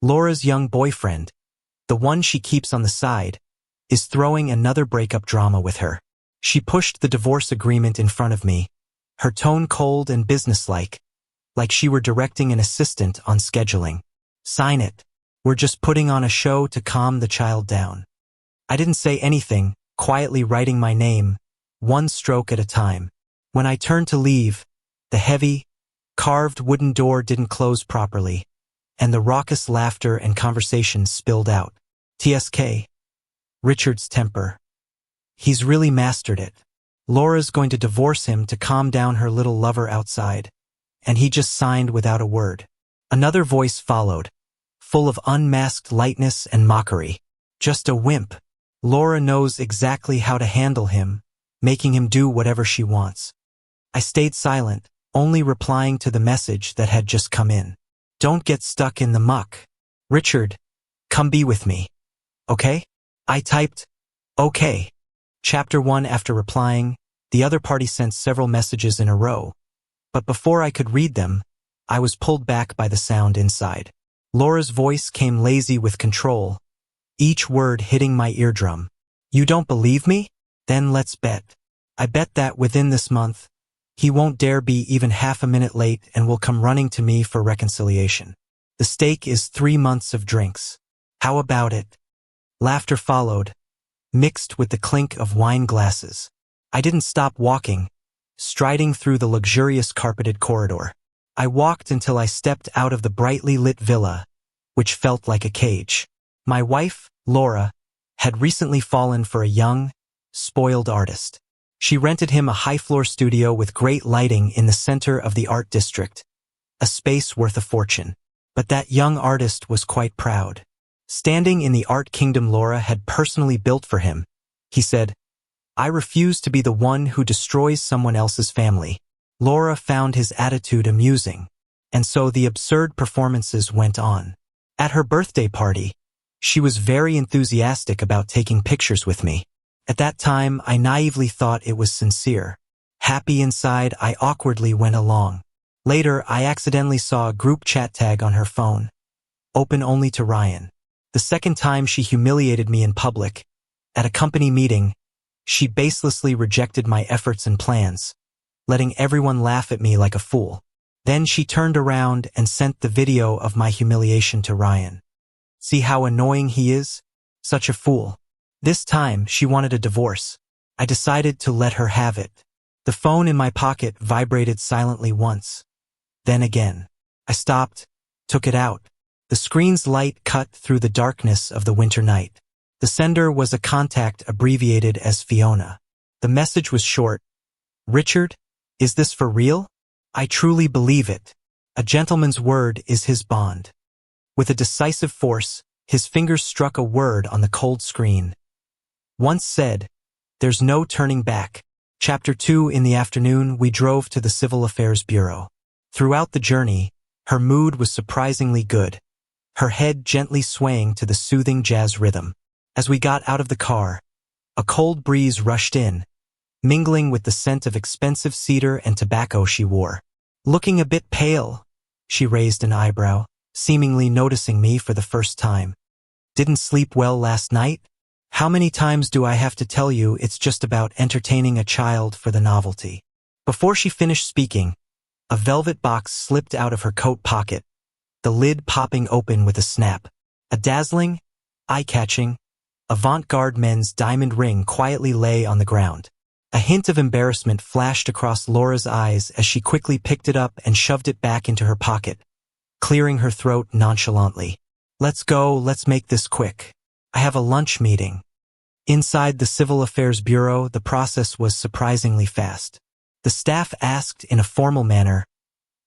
Laura's young boyfriend, the one she keeps on the side, is throwing another breakup drama with her. She pushed the divorce agreement in front of me, her tone cold and businesslike, like she were directing an assistant on scheduling. Sign it. We're just putting on a show to calm the child down. I didn't say anything, quietly writing my name, one stroke at a time. When I turned to leave, the heavy, carved wooden door didn't close properly, and the raucous laughter and conversation spilled out. TSK. Richard's temper. He's really mastered it. Laura's going to divorce him to calm down her little lover outside, and he just signed without a word. Another voice followed, full of unmasked lightness and mockery. Just a wimp. Laura knows exactly how to handle him, making him do whatever she wants. I stayed silent, only replying to the message that had just come in. Don't get stuck in the muck. Richard, come be with me. Okay? I typed, okay. Chapter 1. After replying, the other party sent several messages in a row, but before I could read them, I was pulled back by the sound inside. Laura's voice came lazy with control, each word hitting my eardrum. You don't believe me? Then let's bet. I bet that within this month, he won't dare be even half a minute late and will come running to me for reconciliation. The stake is 3 months of drinks. How about it? Laughter followed, mixed with the clink of wine glasses. I didn't stop walking, striding through the luxurious carpeted corridor. I walked until I stepped out of the brightly lit villa, which felt like a cage. My wife, Laura, had recently fallen for a young, spoiled artist. She rented him a high-floor studio with great lighting in the center of the art district, a space worth a fortune. But that young artist was quite proud. Standing in the art kingdom Laura had personally built for him, he said, I refuse to be the one who destroys someone else's family. Laura found his attitude amusing, and so the absurd performances went on. At her birthday party, she was very enthusiastic about taking pictures with me. At that time, I naively thought it was sincere. Happy inside, I awkwardly went along. Later, I accidentally saw a group chat tag on her phone, open only to Ryan. The second time she humiliated me in public, at a company meeting, she baselessly rejected my efforts and plans, letting everyone laugh at me like a fool. Then she turned around and sent the video of my humiliation to Ryan. See how annoying he is? Such a fool. This time, she wanted a divorce. I decided to let her have it. The phone in my pocket vibrated silently once. Then again. I stopped, took it out. The screen's light cut through the darkness of the winter night. The sender was a contact abbreviated as Fiona. The message was short. Richard, is this for real? I truly believe it. A gentleman's word is his bond. With a decisive force, his fingers struck a word on the cold screen. Once said, there's no turning back. Chapter 2. In the afternoon, we drove to the Civil Affairs Bureau. Throughout the journey, her mood was surprisingly good, her head gently swaying to the soothing jazz rhythm. As we got out of the car, a cold breeze rushed in, mingling with the scent of expensive cedar and tobacco she wore. Looking a bit pale, she raised an eyebrow, seemingly noticing me for the first time. Didn't sleep well last night? How many times do I have to tell you it's just about entertaining a child for the novelty? Before she finished speaking, a velvet box slipped out of her coat pocket, the lid popping open with a snap. A dazzling, eye-catching, avant-garde men's diamond ring quietly lay on the ground. A hint of embarrassment flashed across Laura's eyes as she quickly picked it up and shoved it back into her pocket, clearing her throat nonchalantly. Let's go, let's make this quick. I have a lunch meeting. Inside the Civil Affairs Bureau, the process was surprisingly fast. The staff asked in a formal manner,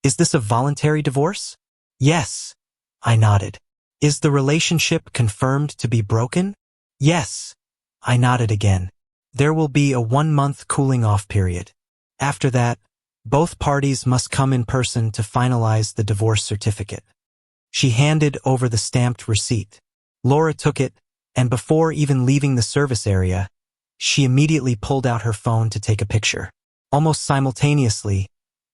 is this a voluntary divorce? Yes, I nodded. Is the relationship confirmed to be broken? Yes, I nodded again. There will be a 1-month cooling-off period. After that, both parties must come in person to finalize the divorce certificate. She handed over the stamped receipt. Laura took it, and before even leaving the service area, she immediately pulled out her phone to take a picture. Almost simultaneously,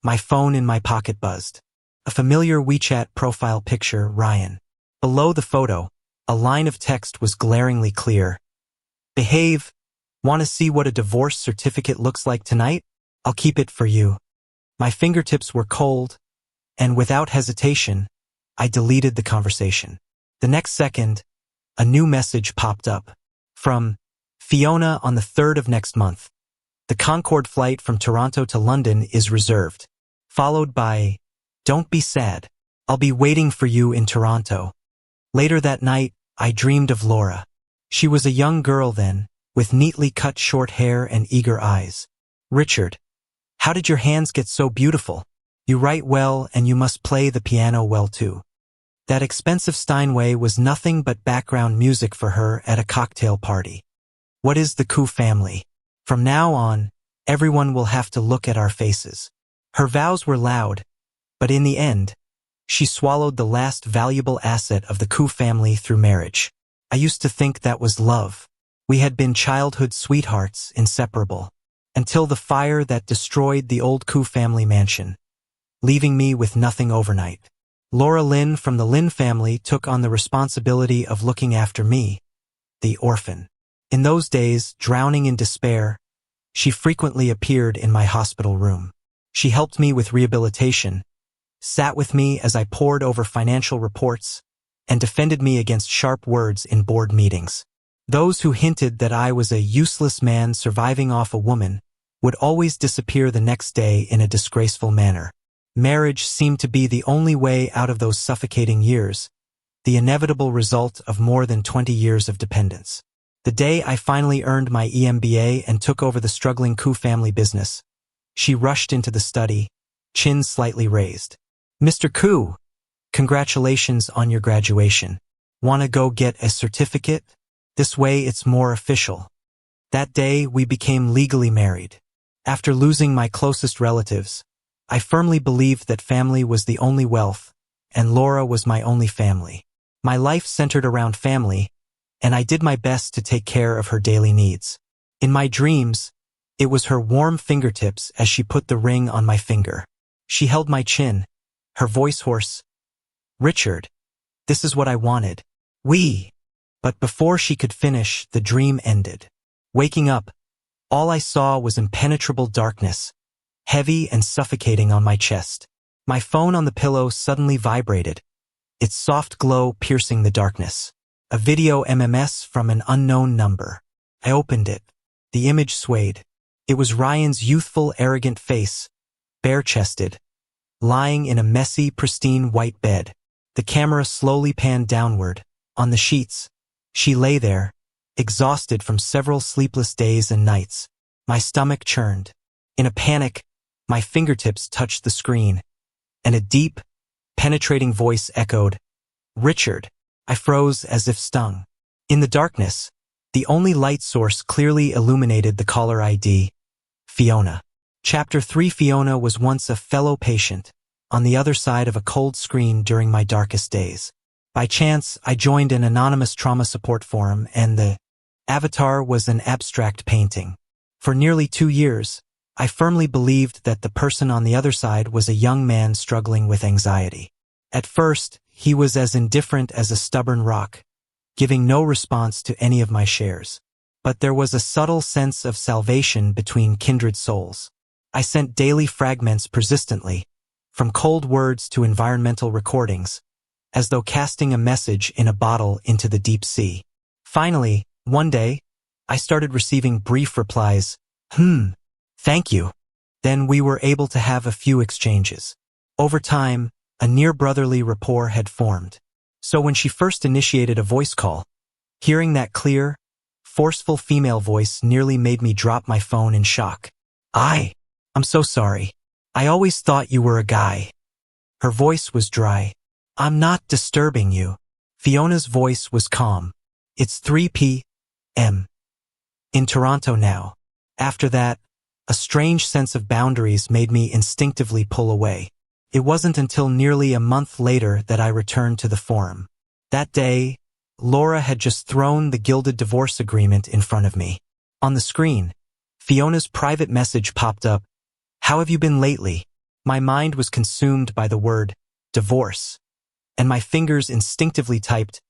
my phone in my pocket buzzed. A familiar WeChat profile picture, Ryan. Below the photo, a line of text was glaringly clear. Behave. Want to see what a divorce certificate looks like tonight? I'll keep it for you. My fingertips were cold, and without hesitation, I deleted the conversation. The next second, a new message popped up. From Fiona on the 3rd of next month. The Concorde flight from Toronto to London is reserved. Followed by, don't be sad. I'll be waiting for you in Toronto. Later that night, I dreamed of Laura. She was a young girl then, with neatly cut short hair and eager eyes. Richard, how did your hands get so beautiful? You write well and you must play the piano well too. That expensive Steinway was nothing but background music for her at a cocktail party. What is the Koo family? From now on, everyone will have to look at our faces. Her vows were loud, but in the end, she swallowed the last valuable asset of the Koo family through marriage. I used to think that was love. We had been childhood sweethearts, inseparable, until the fire that destroyed the old Koo family mansion, leaving me with nothing overnight. Laura Lynn from the Lynn family took on the responsibility of looking after me, the orphan. In those days, drowning in despair, she frequently appeared in my hospital room. She helped me with rehabilitation, sat with me as I pored over financial reports, and defended me against sharp words in board meetings. Those who hinted that I was a useless man surviving off a woman would always disappear the next day in a disgraceful manner. Marriage seemed to be the only way out of those suffocating years, the inevitable result of more than 20 years of dependence. The day I finally earned my EMBA and took over the struggling Koo family business, she rushed into the study, chin slightly raised. Mr. Koo, congratulations on your graduation. Wanna go get a certificate? This way it's more official. That day we became legally married. After losing my closest relatives, I firmly believed that family was the only wealth, and Laura was my only family. My life centered around family, and I did my best to take care of her daily needs. In my dreams, it was her warm fingertips as she put the ring on my finger. She held my chin, her voice hoarse. Richard, this is what I wanted. But before she could finish, the dream ended. Waking up, all I saw was impenetrable darkness, heavy and suffocating on my chest. My phone on the pillow suddenly vibrated, its soft glow piercing the darkness. A video MMS from an unknown number. I opened it. The image swayed. It was Ryan's youthful, arrogant face, bare-chested, lying in a messy, pristine white bed. The camera slowly panned downward. On the sheets, she lay there, exhausted from several sleepless days and nights. My stomach churned. In a panic, my fingertips touched the screen, and a deep, penetrating voice echoed, Richard. I froze as if stung. In the darkness, the only light source clearly illuminated the caller ID, Fiona. Chapter 3. Fiona was once a fellow patient, on the other side of a cold screen during my darkest days. By chance, I joined an anonymous trauma support forum, and the avatar was an abstract painting. For nearly 2 years, I firmly believed that the person on the other side was a young man struggling with anxiety. At first, he was as indifferent as a stubborn rock, giving no response to any of my shares. But there was a subtle sense of salvation between kindred souls. I sent daily fragments persistently, from cold words to environmental recordings, as though casting a message in a bottle into the deep sea. Finally, one day, I started receiving brief replies, thank you. Then we were able to have a few exchanges. Over time, a near-brotherly rapport had formed. So when she first initiated a voice call, hearing that clear, forceful female voice nearly made me drop my phone in shock. I'm so sorry. I always thought you were a guy. Her voice was dry. I'm not disturbing you. Fiona's voice was calm. It's 3 p.m. in Toronto now. After that, a strange sense of boundaries made me instinctively pull away. It wasn't until nearly a month later that I returned to the forum. That day, Laura had just thrown the gilded divorce agreement in front of me. On the screen, Fiona's private message popped up. How have you been lately? My mind was consumed by the word divorce, and my fingers instinctively typed,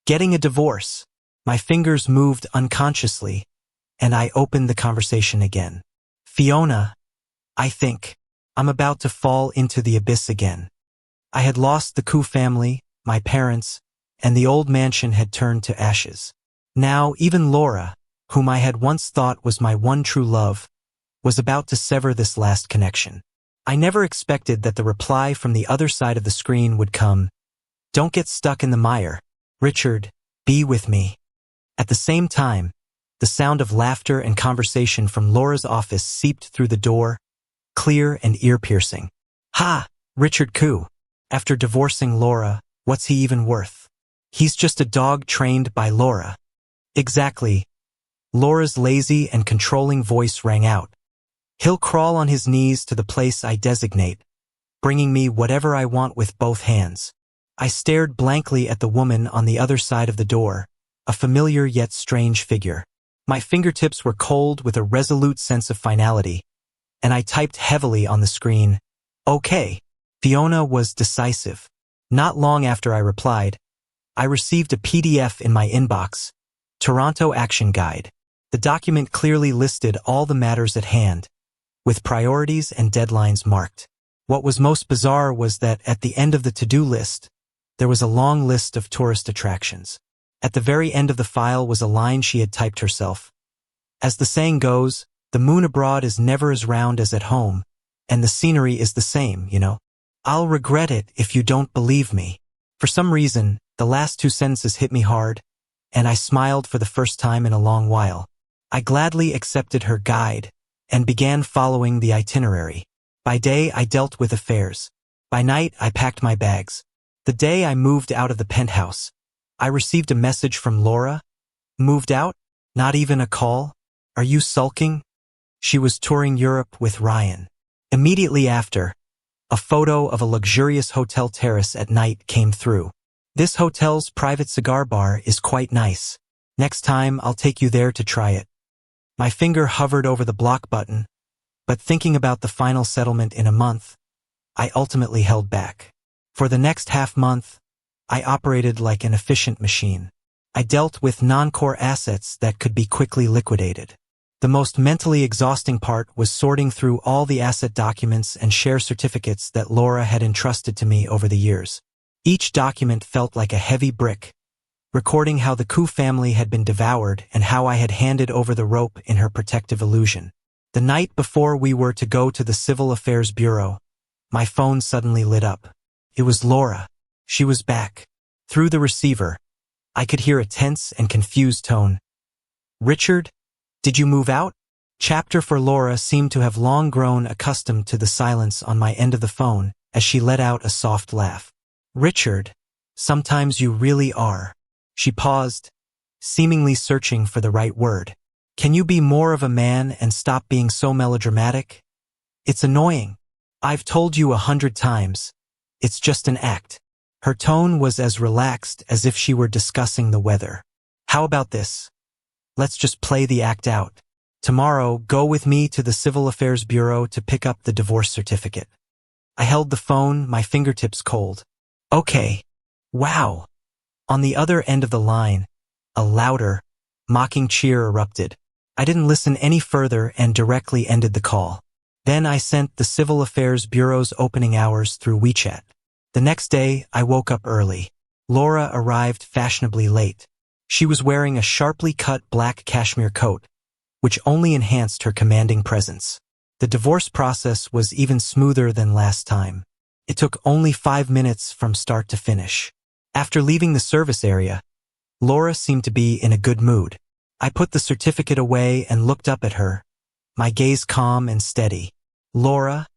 "Getting a divorce." My fingers moved unconsciously, and I opened the conversation again. "Fiona, I think I'm about to fall into the abyss again." I had lost the Koo family, my parents, and the old mansion had turned to ashes. Now, even Laura, whom I had once thought was my one true love, was about to sever this last connection. I never expected that the reply from the other side of the screen would come, "Don't get stuck in the mire. Richard, be with me." At the same time, the sound of laughter and conversation from Laura's office seeped through the door, clear and ear-piercing. "Ha! Richard Koo. After divorcing Laura, what's he even worth? He's just a dog trained by Laura." Exactly. Laura's lazy and controlling voice rang out. "He'll crawl on his knees to the place I designate, bringing me whatever I want with both hands." I stared blankly at the woman on the other side of the door, a familiar yet strange figure. My fingertips were cold with a resolute sense of finality, and I typed heavily on the screen, "Okay." Fiona was decisive. Not long after I replied, I received a PDF in my inbox, Toronto Action Guide. The document clearly listed all the matters at hand, with priorities and deadlines marked. What was most bizarre was that at the end of the to-do list, there was a long list of tourist attractions. At the very end of the file was a line she had typed herself. "As the saying goes, the moon abroad is never as round as at home, and the scenery is the same, you know. I'll regret it if you don't believe me." For some reason, the last two sentences hit me hard, and I smiled for the first time in a long while. I gladly accepted her guide and began following the itinerary. By day, I dealt with affairs. By night, I packed my bags. The day I moved out of the penthouse, I received a message from Laura. "Moved out? Not even a call? Are you sulking?" She was touring Europe with Ryan. Immediately after, a photo of a luxurious hotel terrace at night came through. "This hotel's private cigar bar is quite nice. Next time, I'll take you there to try it." My finger hovered over the block button, but thinking about the final settlement in a month, I ultimately held back. For the next half-month, I operated like an efficient machine. I dealt with non-core assets that could be quickly liquidated. The most mentally exhausting part was sorting through all the asset documents and share certificates that Laura had entrusted to me over the years. Each document felt like a heavy brick, recording how the Koo family had been devoured and how I had handed over the rope in her protective illusion. The night before we were to go to the Civil Affairs Bureau, my phone suddenly lit up. It was Laura. She was back. Through the receiver, I could hear a tense and confused tone. "Richard, did you move out?" Chapter for Laura seemed to have long grown accustomed to the silence on my end of the phone as she let out a soft laugh. "Richard, sometimes you really are." She paused, seemingly searching for the right word. "Can you be more of a man and stop being so melodramatic? It's annoying. I've told you 100 times. It's just an act." Her tone was as relaxed as if she were discussing the weather. "How about this? Let's just play the act out. Tomorrow, go with me to the Civil Affairs Bureau to pick up the divorce certificate." I held the phone, my fingertips cold. "Okay. Wow." On the other end of the line, a louder, mocking cheer erupted. I didn't listen any further and directly ended the call. Then I sent the Civil Affairs Bureau's opening hours through WeChat. The next day, I woke up early. Laura arrived fashionably late. She was wearing a sharply cut black cashmere coat, which only enhanced her commanding presence. The divorce process was even smoother than last time. It took only 5 minutes from start to finish. After leaving the service area, Laura seemed to be in a good mood. I put the certificate away and looked up at her, my gaze calm and steady. "Laura,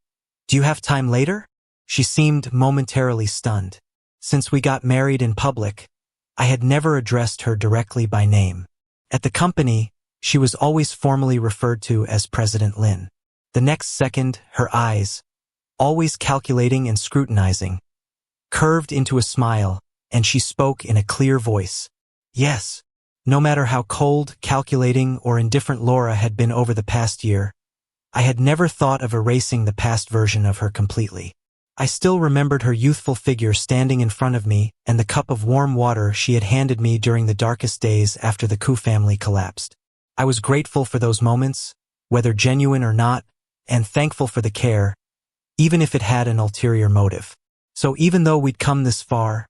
do you have time later?" She seemed momentarily stunned. Since we got married in public, I had never addressed her directly by name. At the company, she was always formally referred to as President Lin. The next second, her eyes, always calculating and scrutinizing, curved into a smile, and she spoke in a clear voice. "Yes." No matter how cold, calculating, or indifferent Laura had been over the past year, I had never thought of erasing the past version of her completely. I still remembered her youthful figure standing in front of me and the cup of warm water she had handed me during the darkest days after the Koo family collapsed. I was grateful for those moments, whether genuine or not, and thankful for the care, even if it had an ulterior motive. So even though we'd come this far,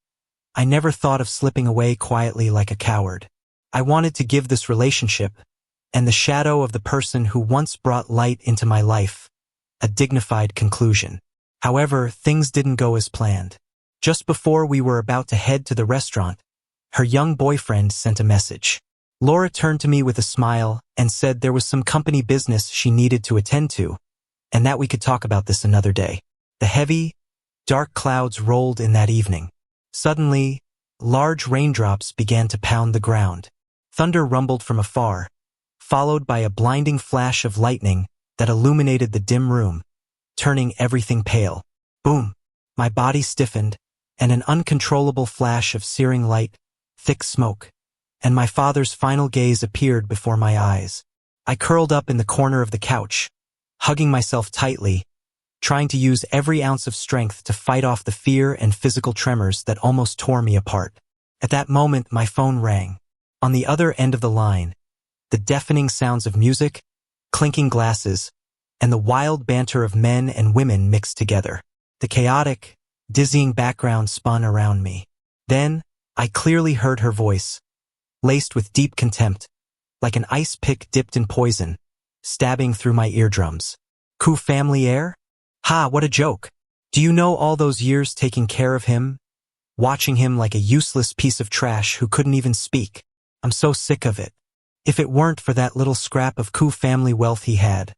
I never thought of slipping away quietly like a coward. I wanted to give this relationship, and the shadow of the person who once brought light into my life, a dignified conclusion. However, things didn't go as planned. Just before we were about to head to the restaurant, her young boyfriend sent a message. Laura turned to me with a smile and said there was some company business she needed to attend to, and that we could talk about this another day. The heavy, dark clouds rolled in that evening. Suddenly, large raindrops began to pound the ground. Thunder rumbled from afar, followed by a blinding flash of lightning that illuminated the dim room, turning everything pale. Boom! My body stiffened, and an uncontrollable flash of searing light, thick smoke, and my father's final gaze appeared before my eyes. I curled up in the corner of the couch, hugging myself tightly, trying to use every ounce of strength to fight off the fear and physical tremors that almost tore me apart. At that moment, my phone rang. On the other end of the line, the deafening sounds of music, clinking glasses, and the wild banter of men and women mixed together. The chaotic, dizzying background spun around me. Then, I clearly heard her voice, laced with deep contempt, like an ice pick dipped in poison, stabbing through my eardrums. Koo family heir? Ha, what a joke. Do you know all those years taking care of him, watching him like a useless piece of trash who couldn't even speak? I'm so sick of it. If it weren't for that little scrap of Koo family wealth he had,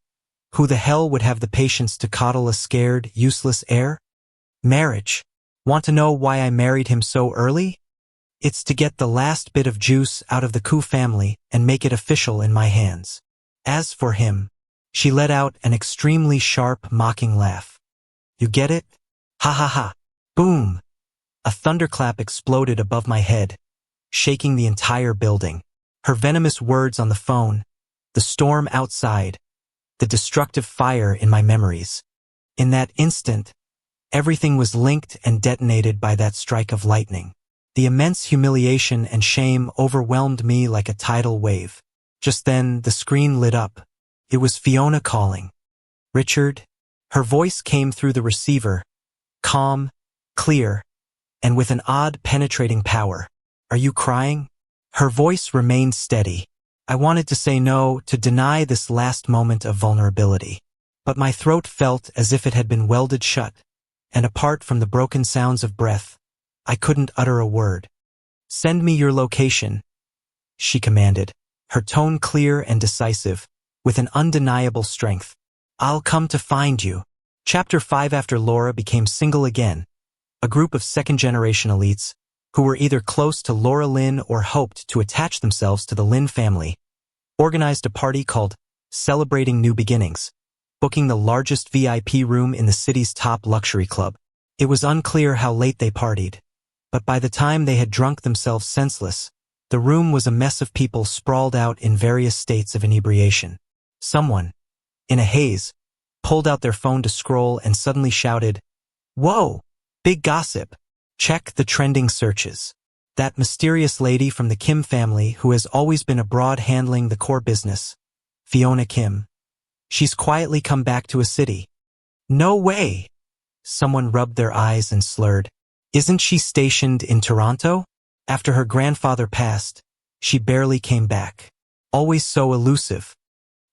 who the hell would have the patience to coddle a scared, useless heir? Marriage. Want to know why I married him so early? It's to get the last bit of juice out of the Koo family and make it official in my hands. As for him, she let out an extremely sharp, mocking laugh. You get it? Ha ha ha. Boom! A thunderclap exploded above my head, shaking the entire building. Her venomous words on the phone, the storm outside, the destructive fire in my memories. In that instant, everything was linked and detonated by that strike of lightning. The immense humiliation and shame overwhelmed me like a tidal wave. Just then, the screen lit up. It was Fiona calling. Richard? Her voice came through the receiver, calm, clear, and with an odd penetrating power. Are you crying? Her voice remained steady. I wanted to say no, to deny this last moment of vulnerability. But my throat felt as if it had been welded shut, and apart from the broken sounds of breath, I couldn't utter a word. Send me your location, she commanded, her tone clear and decisive, with an undeniable strength. I'll come to find you. Chapter 5. After Laura became single again, a group of second-generation elites, who were either close to Laura Lynn or hoped to attach themselves to the Lynn family, organized a party called Celebrating New Beginnings, booking the largest VIP room in the city's top luxury club. It was unclear how late they partied, but by the time they had drunk themselves senseless, the room was a mess of people sprawled out in various states of inebriation. Someone, in a haze, pulled out their phone to scroll and suddenly shouted, "Whoa! Big gossip! Check the trending searches." That mysterious lady from the Kim family who has always been abroad handling the core business, Fiona Kim. She's quietly come back to a city. No way! Someone rubbed their eyes and slurred. Isn't she stationed in Toronto? After her grandfather passed, she barely came back. Always so elusive.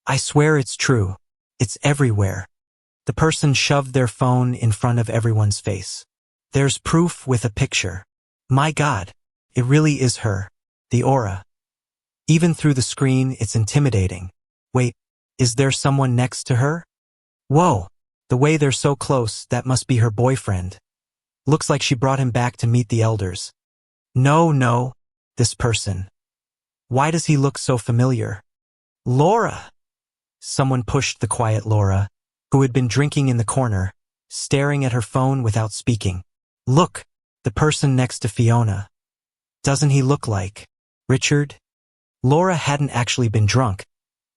I swear it's true. It's everywhere. The person shoved their phone in front of everyone's face. There's proof with a picture. My God, it really is her. The aura. Even through the screen, it's intimidating. Wait, is there someone next to her? Whoa, the way they're so close, that must be her boyfriend. Looks like she brought him back to meet the elders. No, this person. Why does he look so familiar? Laura! Someone pushed the quiet Laura, who had been drinking in the corner, staring at her phone without speaking. Look, the person next to Fiona. Doesn't he look like Richard? Laura hadn't actually been drunk,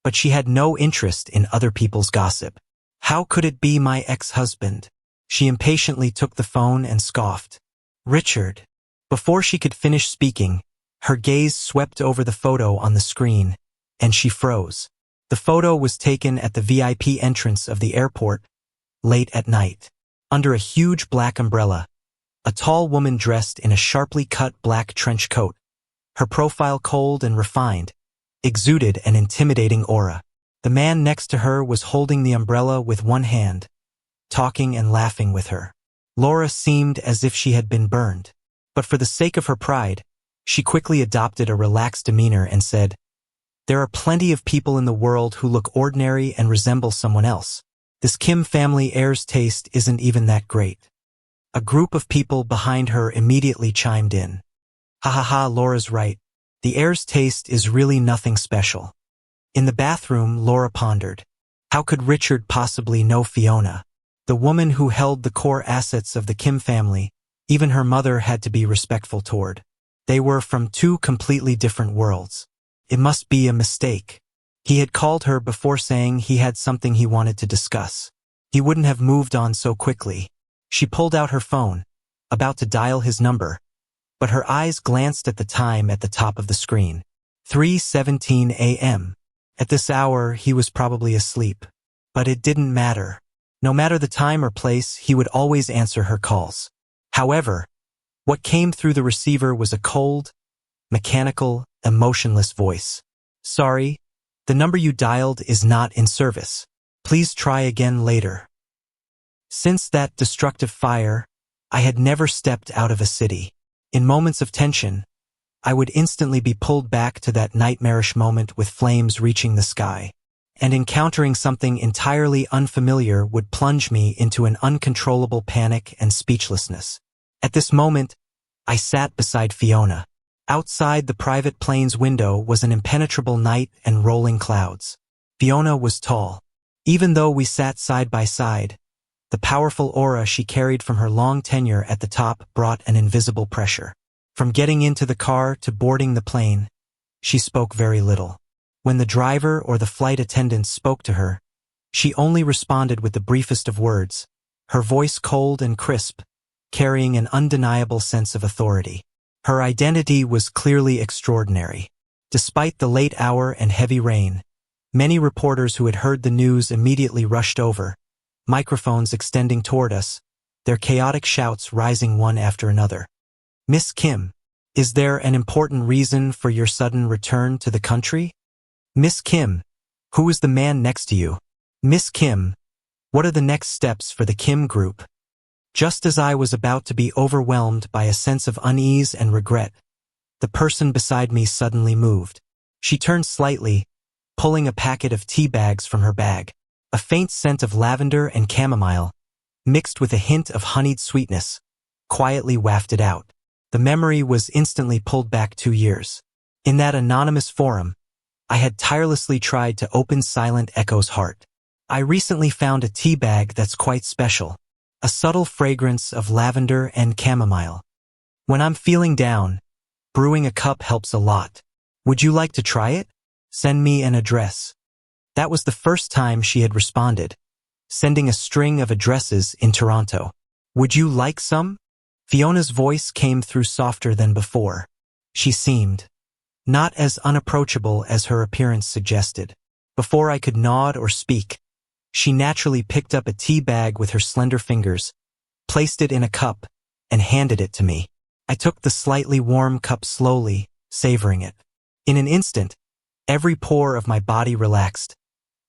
but she had no interest in other people's gossip. How could it be my ex-husband? She impatiently took the phone and scoffed. Richard. Before she could finish speaking, her gaze swept over the photo on the screen, and she froze. The photo was taken at the VIP entrance of the airport, late at night. Under a huge black umbrella, a tall woman dressed in a sharply cut black trench coat, her profile cold and refined, exuded an intimidating aura. The man next to her was holding the umbrella with one hand, talking and laughing with her. Laura seemed as if she had been burned. But for the sake of her pride, she quickly adopted a relaxed demeanor and said, "There are plenty of people in the world who look ordinary and resemble someone else. This Kim family heir's taste isn't even that great." A group of people behind her immediately chimed in. "Ha ha ha, Laura's right. The heir's taste is really nothing special." In the bathroom, Laura pondered. How could Richard possibly know Fiona? The woman who held the core assets of the Kim family, even her mother had to be respectful toward. They were from two completely different worlds. It must be a mistake. He had called her before saying he had something he wanted to discuss. He wouldn't have moved on so quickly. She pulled out her phone, about to dial his number, but her eyes glanced at the time at the top of the screen. 3:17 a.m. At this hour, he was probably asleep. But it didn't matter. No matter the time or place, he would always answer her calls. However, what came through the receiver was a cold, mechanical, emotionless voice. "Sorry, the number you dialed is not in service. Please try again later." Since that destructive fire, I had never stepped out of a city. In moments of tension, I would instantly be pulled back to that nightmarish moment with flames reaching the sky. And encountering something entirely unfamiliar would plunge me into an uncontrollable panic and speechlessness. At this moment, I sat beside Fiona. Outside the private plane's window was an impenetrable night and rolling clouds. Fiona was tall. Even though we sat side by side, the powerful aura she carried from her long tenure at the top brought an invisible pressure. From getting into the car to boarding the plane, she spoke very little. When the driver or the flight attendant spoke to her, she only responded with the briefest of words, her voice cold and crisp, carrying an undeniable sense of authority. Her identity was clearly extraordinary. Despite the late hour and heavy rain, many reporters who had heard the news immediately rushed over, microphones extending toward us, their chaotic shouts rising one after another. "Miss Kim, is there an important reason for your sudden return to the country? Miss Kim, who is the man next to you? Miss Kim, what are the next steps for the Kim group?" Just as I was about to be overwhelmed by a sense of unease and regret, the person beside me suddenly moved. She turned slightly, pulling a packet of tea bags from her bag. A faint scent of lavender and chamomile, mixed with a hint of honeyed sweetness, quietly wafted out. The memory was instantly pulled back 2 years. In that anonymous forum, I had tirelessly tried to open Silent Echo's heart. I recently found a tea bag that's quite special, a subtle fragrance of lavender and chamomile. When I'm feeling down, brewing a cup helps a lot. Would you like to try it? Send me an address. That was the first time she had responded, sending a string of addresses in Toronto. Would you like some? Fiona's voice came through softer than before. She seemed not as unapproachable as her appearance suggested. Before I could nod or speak, she naturally picked up a tea bag with her slender fingers, placed it in a cup, and handed it to me. I took the slightly warm cup slowly, savoring it. In an instant, every pore of my body relaxed,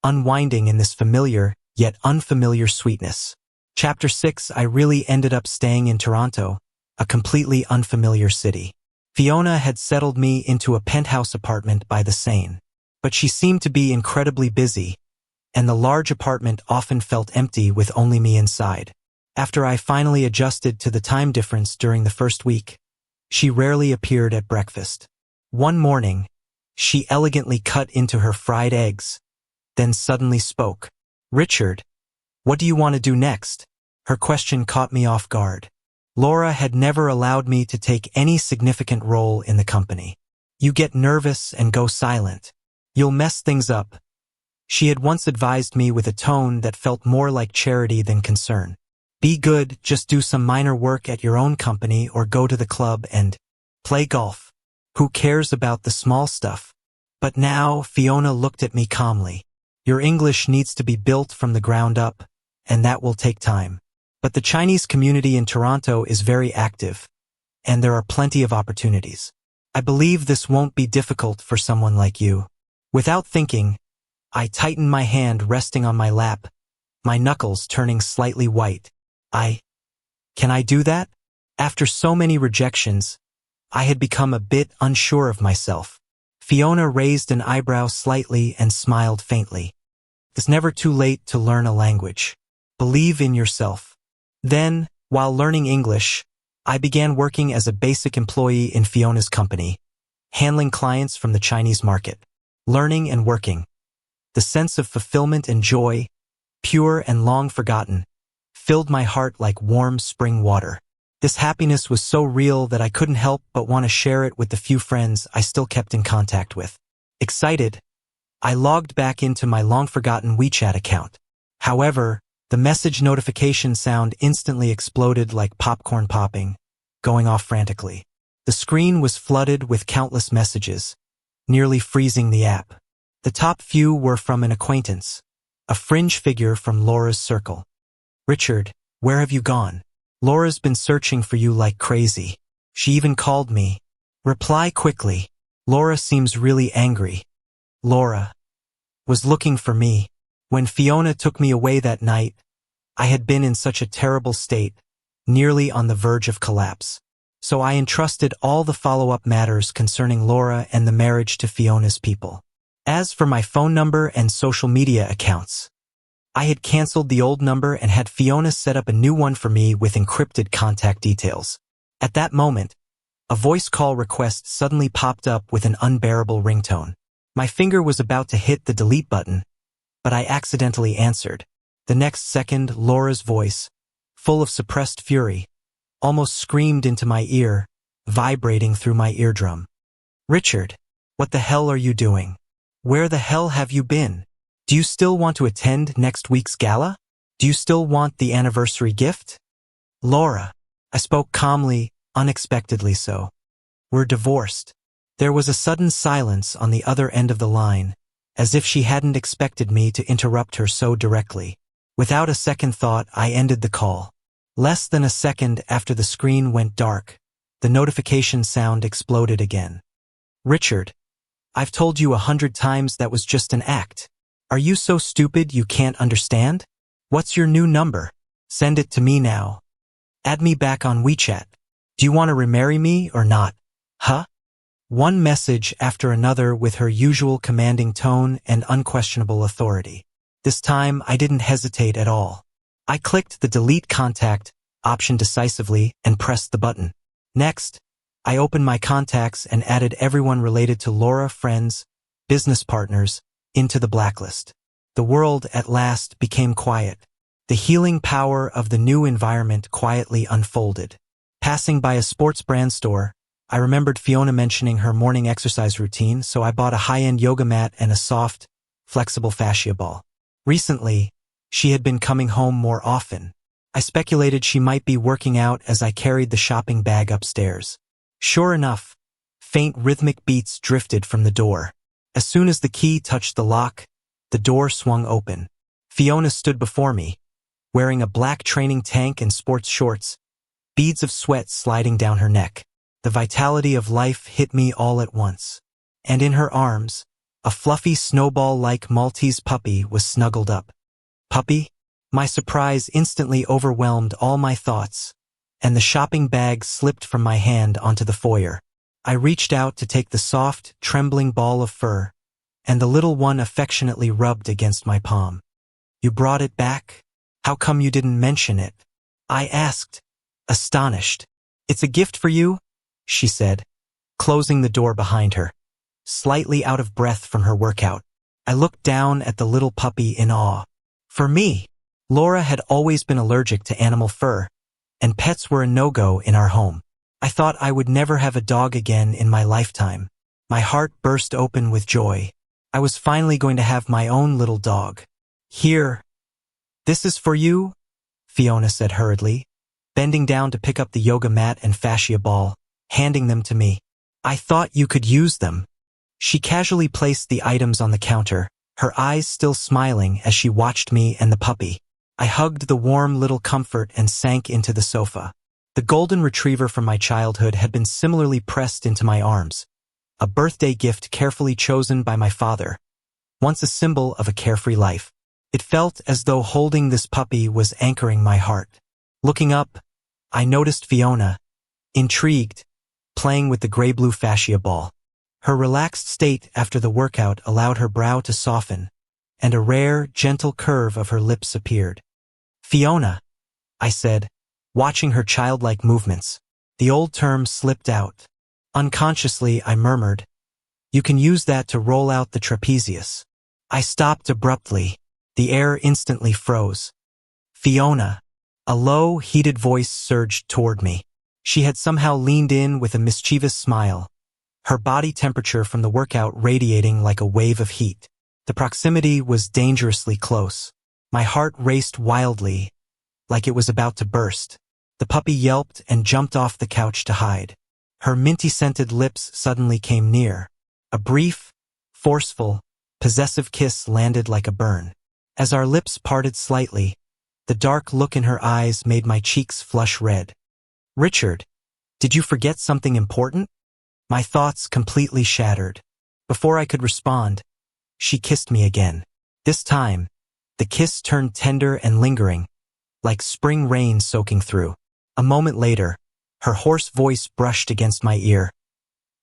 unwinding in this familiar yet unfamiliar sweetness. Chapter 6. I really ended up staying in Toronto, a completely unfamiliar city. Fiona had settled me into a penthouse apartment by the Seine, but she seemed to be incredibly busy, and the large apartment often felt empty with only me inside. After I finally adjusted to the time difference during the first week, she rarely appeared at breakfast. One morning, she elegantly cut into her fried eggs, then suddenly spoke. "Richard, what do you want to do next?" Her question caught me off guard. Laura had never allowed me to take any significant role in the company. "You get nervous and go silent. You'll mess things up," she had once advised me with a tone that felt more like charity than concern. Be good, just do some minor work at your own company or go to the club and play golf. Who cares about the small stuff? But now, Fiona looked at me calmly. Your English needs to be built from the ground up, and that will take time. But the Chinese community in Toronto is very active, and there are plenty of opportunities. I believe this won't be difficult for someone like you. Without thinking, I tightened my hand resting on my lap, my knuckles turning slightly white. Can I do that? After so many rejections, I had become a bit unsure of myself. Fiona raised an eyebrow slightly and smiled faintly. It's never too late to learn a language. Believe in yourself. Then, while learning English, I began working as a basic employee in Fiona's company, handling clients from the Chinese market. Learning and working. The sense of fulfillment and joy, pure and long forgotten, filled my heart like warm spring water. This happiness was so real that I couldn't help but want to share it with the few friends I still kept in contact with. Excited, I logged back into my long-forgotten WeChat account. However, the message notification sound instantly exploded like popcorn popping, going off frantically. The screen was flooded with countless messages, nearly freezing the app. The top few were from an acquaintance, a fringe figure from Laura's circle. Richard, where have you gone? Laura's been searching for you like crazy. She even called me. Reply quickly. Laura seems really angry. Laura was looking for me. When Fiona took me away that night, I had been in such a terrible state, nearly on the verge of collapse. So I entrusted all the follow-up matters concerning Laura and the marriage to Fiona's people. As for my phone number and social media accounts, I had canceled the old number and had Fiona set up a new one for me with encrypted contact details. At that moment, a voice call request suddenly popped up with an unbearable ringtone. My finger was about to hit the delete button, but I accidentally answered. The next second, Laura's voice, full of suppressed fury, almost screamed into my ear, vibrating through my eardrum. Richard, what the hell are you doing? Where the hell have you been? Do you still want to attend next week's gala? Do you still want the anniversary gift? Laura, I spoke calmly, unexpectedly so. We're divorced. There was a sudden silence on the other end of the line, as if she hadn't expected me to interrupt her so directly. Without a second thought, I ended the call. Less than a second after the screen went dark, the notification sound exploded again. Richard, I've told you 100 times that was just an act. Are you so stupid you can't understand? What's your new number? Send it to me now. Add me back on WeChat. Do you want to remarry me or not? Huh? One message after another with her usual commanding tone and unquestionable authority. This time, I didn't hesitate at all. I clicked the delete contact option decisively and pressed the button. Next, I opened my contacts and added everyone related to Laura, friends, business partners, into the blacklist. The world at last became quiet. The healing power of the new environment quietly unfolded. Passing by a sports brand store, I remembered Fiona mentioning her morning exercise routine, so I bought a high-end yoga mat and a soft, flexible fascia ball. Recently, she had been coming home more often. I speculated she might be working out as I carried the shopping bag upstairs. Sure enough, faint rhythmic beats drifted from the door. As soon as the key touched the lock, the door swung open. Fiona stood before me, wearing a black training tank and sports shorts, beads of sweat sliding down her neck. The vitality of life hit me all at once. And in her arms, a fluffy snowball-like Maltese puppy was snuggled up. Puppy? My surprise instantly overwhelmed all my thoughts, and the shopping bag slipped from my hand onto the foyer. I reached out to take the soft, trembling ball of fur, and the little one affectionately rubbed against my palm. You brought it back? How come you didn't mention it? I asked, astonished. It's a gift for you, she said, closing the door behind her. Slightly out of breath from her workout, I looked down at the little puppy in awe. For me, Laura had always been allergic to animal fur, and pets were a no-go in our home. I thought I would never have a dog again in my lifetime. My heart burst open with joy. I was finally going to have my own little dog. Here. This is for you, Fiona said hurriedly, bending down to pick up the yoga mat and fascia ball, handing them to me. I thought you could use them. She casually placed the items on the counter, her eyes still smiling as she watched me and the puppy. I hugged the warm little comfort and sank into the sofa. The golden retriever from my childhood had been similarly pressed into my arms, a birthday gift carefully chosen by my father, once a symbol of a carefree life. It felt as though holding this puppy was anchoring my heart. Looking up, I noticed Fiona, intrigued, playing with the gray-blue fascia ball. Her relaxed state after the workout allowed her brow to soften, and a rare, gentle curve of her lips appeared. Fiona, I said, watching her childlike movements. The old term slipped out. Unconsciously, I murmured, "You can use that to roll out the trapezius." I stopped abruptly. The air instantly froze. Fiona. A low, heated voice surged toward me. She had somehow leaned in with a mischievous smile, her body temperature from the workout radiating like a wave of heat. The proximity was dangerously close. My heart raced wildly, like it was about to burst. The puppy yelped and jumped off the couch to hide. Her minty-scented lips suddenly came near. A brief, forceful, possessive kiss landed like a burn. As our lips parted slightly, the dark look in her eyes made my cheeks flush red. "Richard, did you forget something important?" My thoughts completely shattered. Before I could respond, she kissed me again. This time, the kiss turned tender and lingering, like spring rain soaking through. A moment later, her hoarse voice brushed against my ear.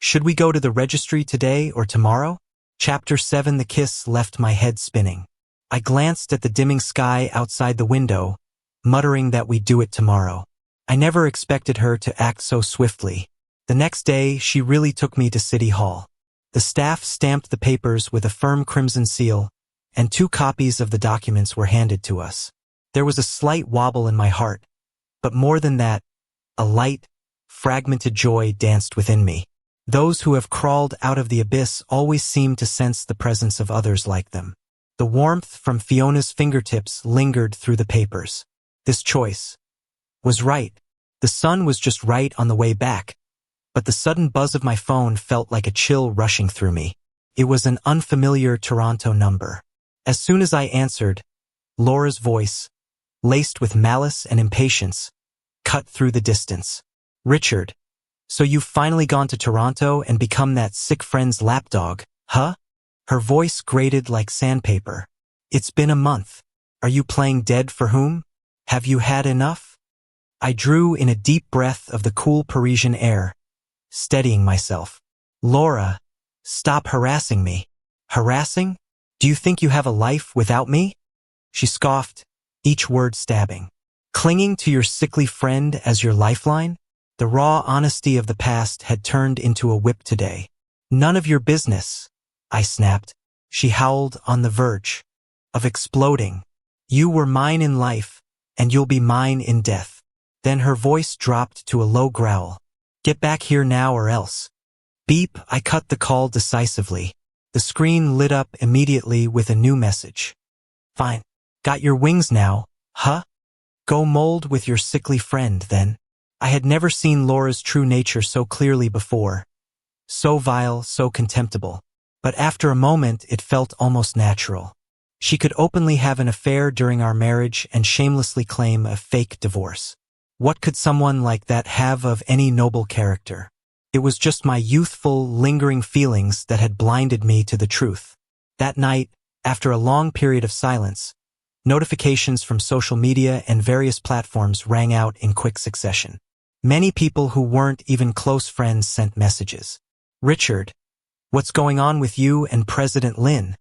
"Should we go to the registry today or tomorrow?" Chapter 7. The kiss left my head spinning. I glanced at the dimming sky outside the window, muttering that we'd do it tomorrow. I never expected her to act so swiftly. The next day, she really took me to City Hall. The staff stamped the papers with a firm crimson seal, and 2 copies of the documents were handed to us. There was a slight wobble in my heart, but more than that, a light, fragmented joy danced within me. Those who have crawled out of the abyss always seem to sense the presence of others like them. The warmth from Fiona's fingertips lingered through the papers. This choice was right. The sun was just right on the way back, but the sudden buzz of my phone felt like a chill rushing through me. It was an unfamiliar Toronto number. As soon as I answered, Laura's voice, laced with malice and impatience, cut through the distance. "Richard, so you've finally gone to Toronto and become that sick friend's lapdog, huh?" Her voice grated like sandpaper. "It's been a month. Are you playing dead for whom? Have you had enough?" I drew in a deep breath of the cool Parisian air, steadying myself. "Laura, stop harassing me." "Harassing? Do you think you have a life without me?" She scoffed, each word stabbing. "Clinging to your sickly friend as your lifeline?" The raw honesty of the past had turned into a whip today. "None of your business," I snapped. She howled, on the verge of exploding. "You were mine in life, and you'll be mine in death." Then her voice dropped to a low growl. "Get back here now or else." Beep, I cut the call decisively. The screen lit up immediately with a new message. "Fine. Got your wings now, huh? Go mold with your sickly friend, then." I had never seen Laura's true nature so clearly before. So vile, so contemptible. But after a moment, it felt almost natural. She could openly have an affair during our marriage and shamelessly claim a fake divorce. What could someone like that have of any noble character? It was just my youthful, lingering feelings that had blinded me to the truth. That night, after a long period of silence, notifications from social media and various platforms rang out in quick succession. Many people who weren't even close friends sent messages. "Richard, what's going on with you and President Lin?"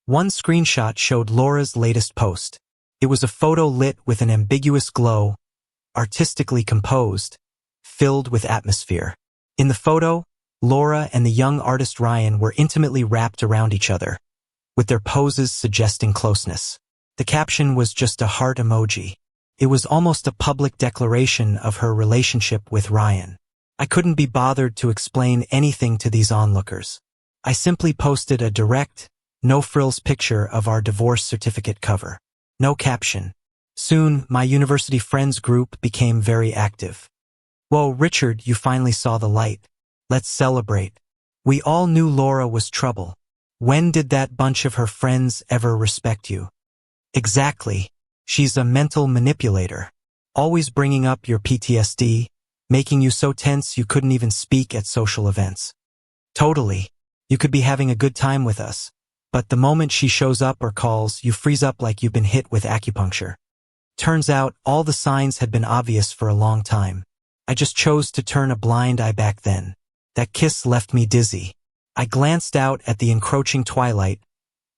One screenshot showed Laura's latest post. It was a photo lit with an ambiguous glow, artistically composed, filled with atmosphere. In the photo, Laura and the young artist Ryan were intimately wrapped around each other, with their poses suggesting closeness. The caption was just a heart emoji. It was almost a public declaration of her relationship with Ryan. I couldn't be bothered to explain anything to these onlookers. I simply posted a direct, no-frills picture of our divorce certificate cover. No caption. Soon, my university friends group became very active. Whoa, Richard, you finally saw the light. Let's celebrate. We all knew Laura was trouble. When did that bunch of her friends ever respect you? Exactly. She's a mental manipulator. Always bringing up your PTSD, making you so tense you couldn't even speak at social events. Totally. You could be having a good time with us, but the moment she shows up or calls, you freeze up like you've been hit with acupuncture. Turns out, all the signs had been obvious for a long time. I just chose to turn a blind eye back then. That kiss left me dizzy. I glanced out at the encroaching twilight,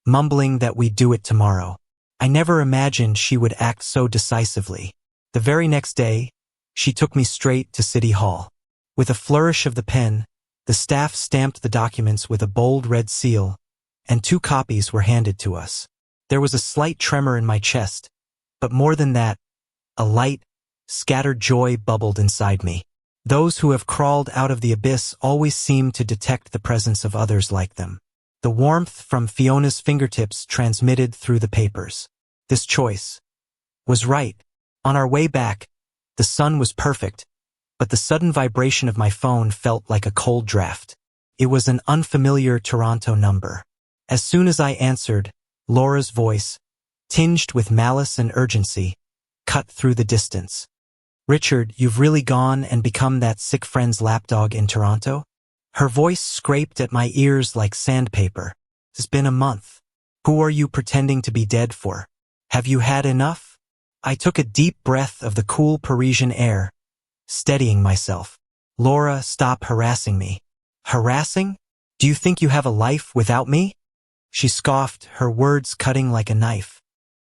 mumbling that we'd do it tomorrow. I never imagined she would act so decisively. The very next day, she took me straight to City Hall. With a flourish of the pen, the staff stamped the documents with a bold red seal, and 2 copies were handed to us. There was a slight tremor in my chest, but more than that, a light, scattered joy bubbled inside me. Those who have crawled out of the abyss always seem to detect the presence of others like them. The warmth from Fiona's fingertips transmitted through the papers. This choice was right. On our way back, the sun was perfect, but the sudden vibration of my phone felt like a cold draft. It was an unfamiliar Toronto number. As soon as I answered, Laura's voice, tinged with malice and urgency, cut through the distance. Richard, you've really gone and become that sick friend's lapdog in Toronto? Her voice scraped at my ears like sandpaper. It's been a month. Who are you pretending to be dead for? Have you had enough? I took a deep breath of the cool Parisian air, steadying myself. Laura, stop harassing me. Harassing? Do you think you have a life without me? She scoffed, her words cutting like a knife.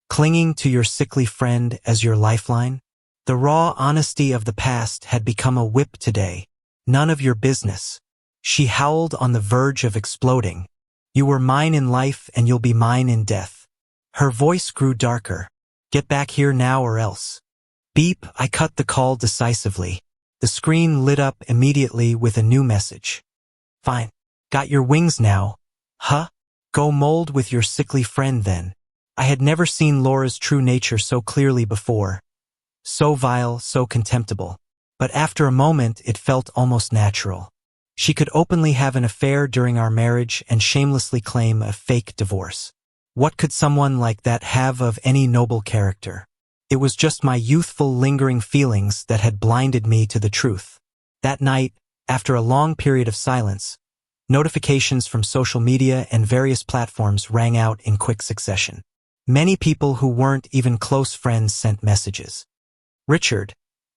Clinging to your sickly friend as your lifeline? The raw honesty of the past had become a whip today. None of your business. She howled on the verge of exploding. You were mine in life and you'll be mine in death. Her voice grew darker. Get back here now or else. Beep, I cut the call decisively. The screen lit up immediately with a new message. Fine. Got your wings now? Huh? Go mold with your sickly friend then. I had never seen Laura's true nature so clearly before. So vile, so contemptible. But after a moment, it felt almost natural. She could openly have an affair during our marriage and shamelessly claim a fake divorce. What could someone like that have of any noble character? It was just my youthful, lingering feelings that had blinded me to the truth. That night, after a long period of silence, notifications from social media and various platforms rang out in quick succession. Many people who weren't even close friends sent messages. Richard,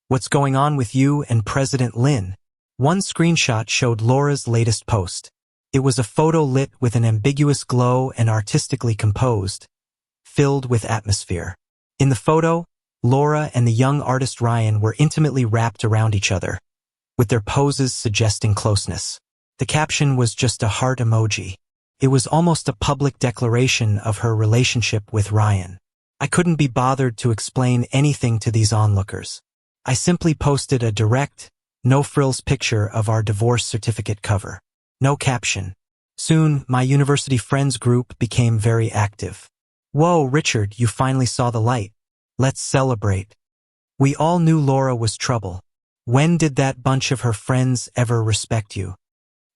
what's going on with you and President Lin? One screenshot showed Laura's latest post. It was a photo lit with an ambiguous glow and artistically composed, filled with atmosphere. In the photo, Laura and the young artist Ryan were intimately wrapped around each other, with their poses suggesting closeness. The caption was just a heart emoji. It was almost a public declaration of her relationship with Ryan. I couldn't be bothered to explain anything to these onlookers. I simply posted a direct, no-frills picture of our divorce certificate cover. No caption. Soon, my university friends group became very active. Whoa, Richard, you finally saw the light. Let's celebrate. We all knew Laura was trouble. When did that bunch of her friends ever respect you?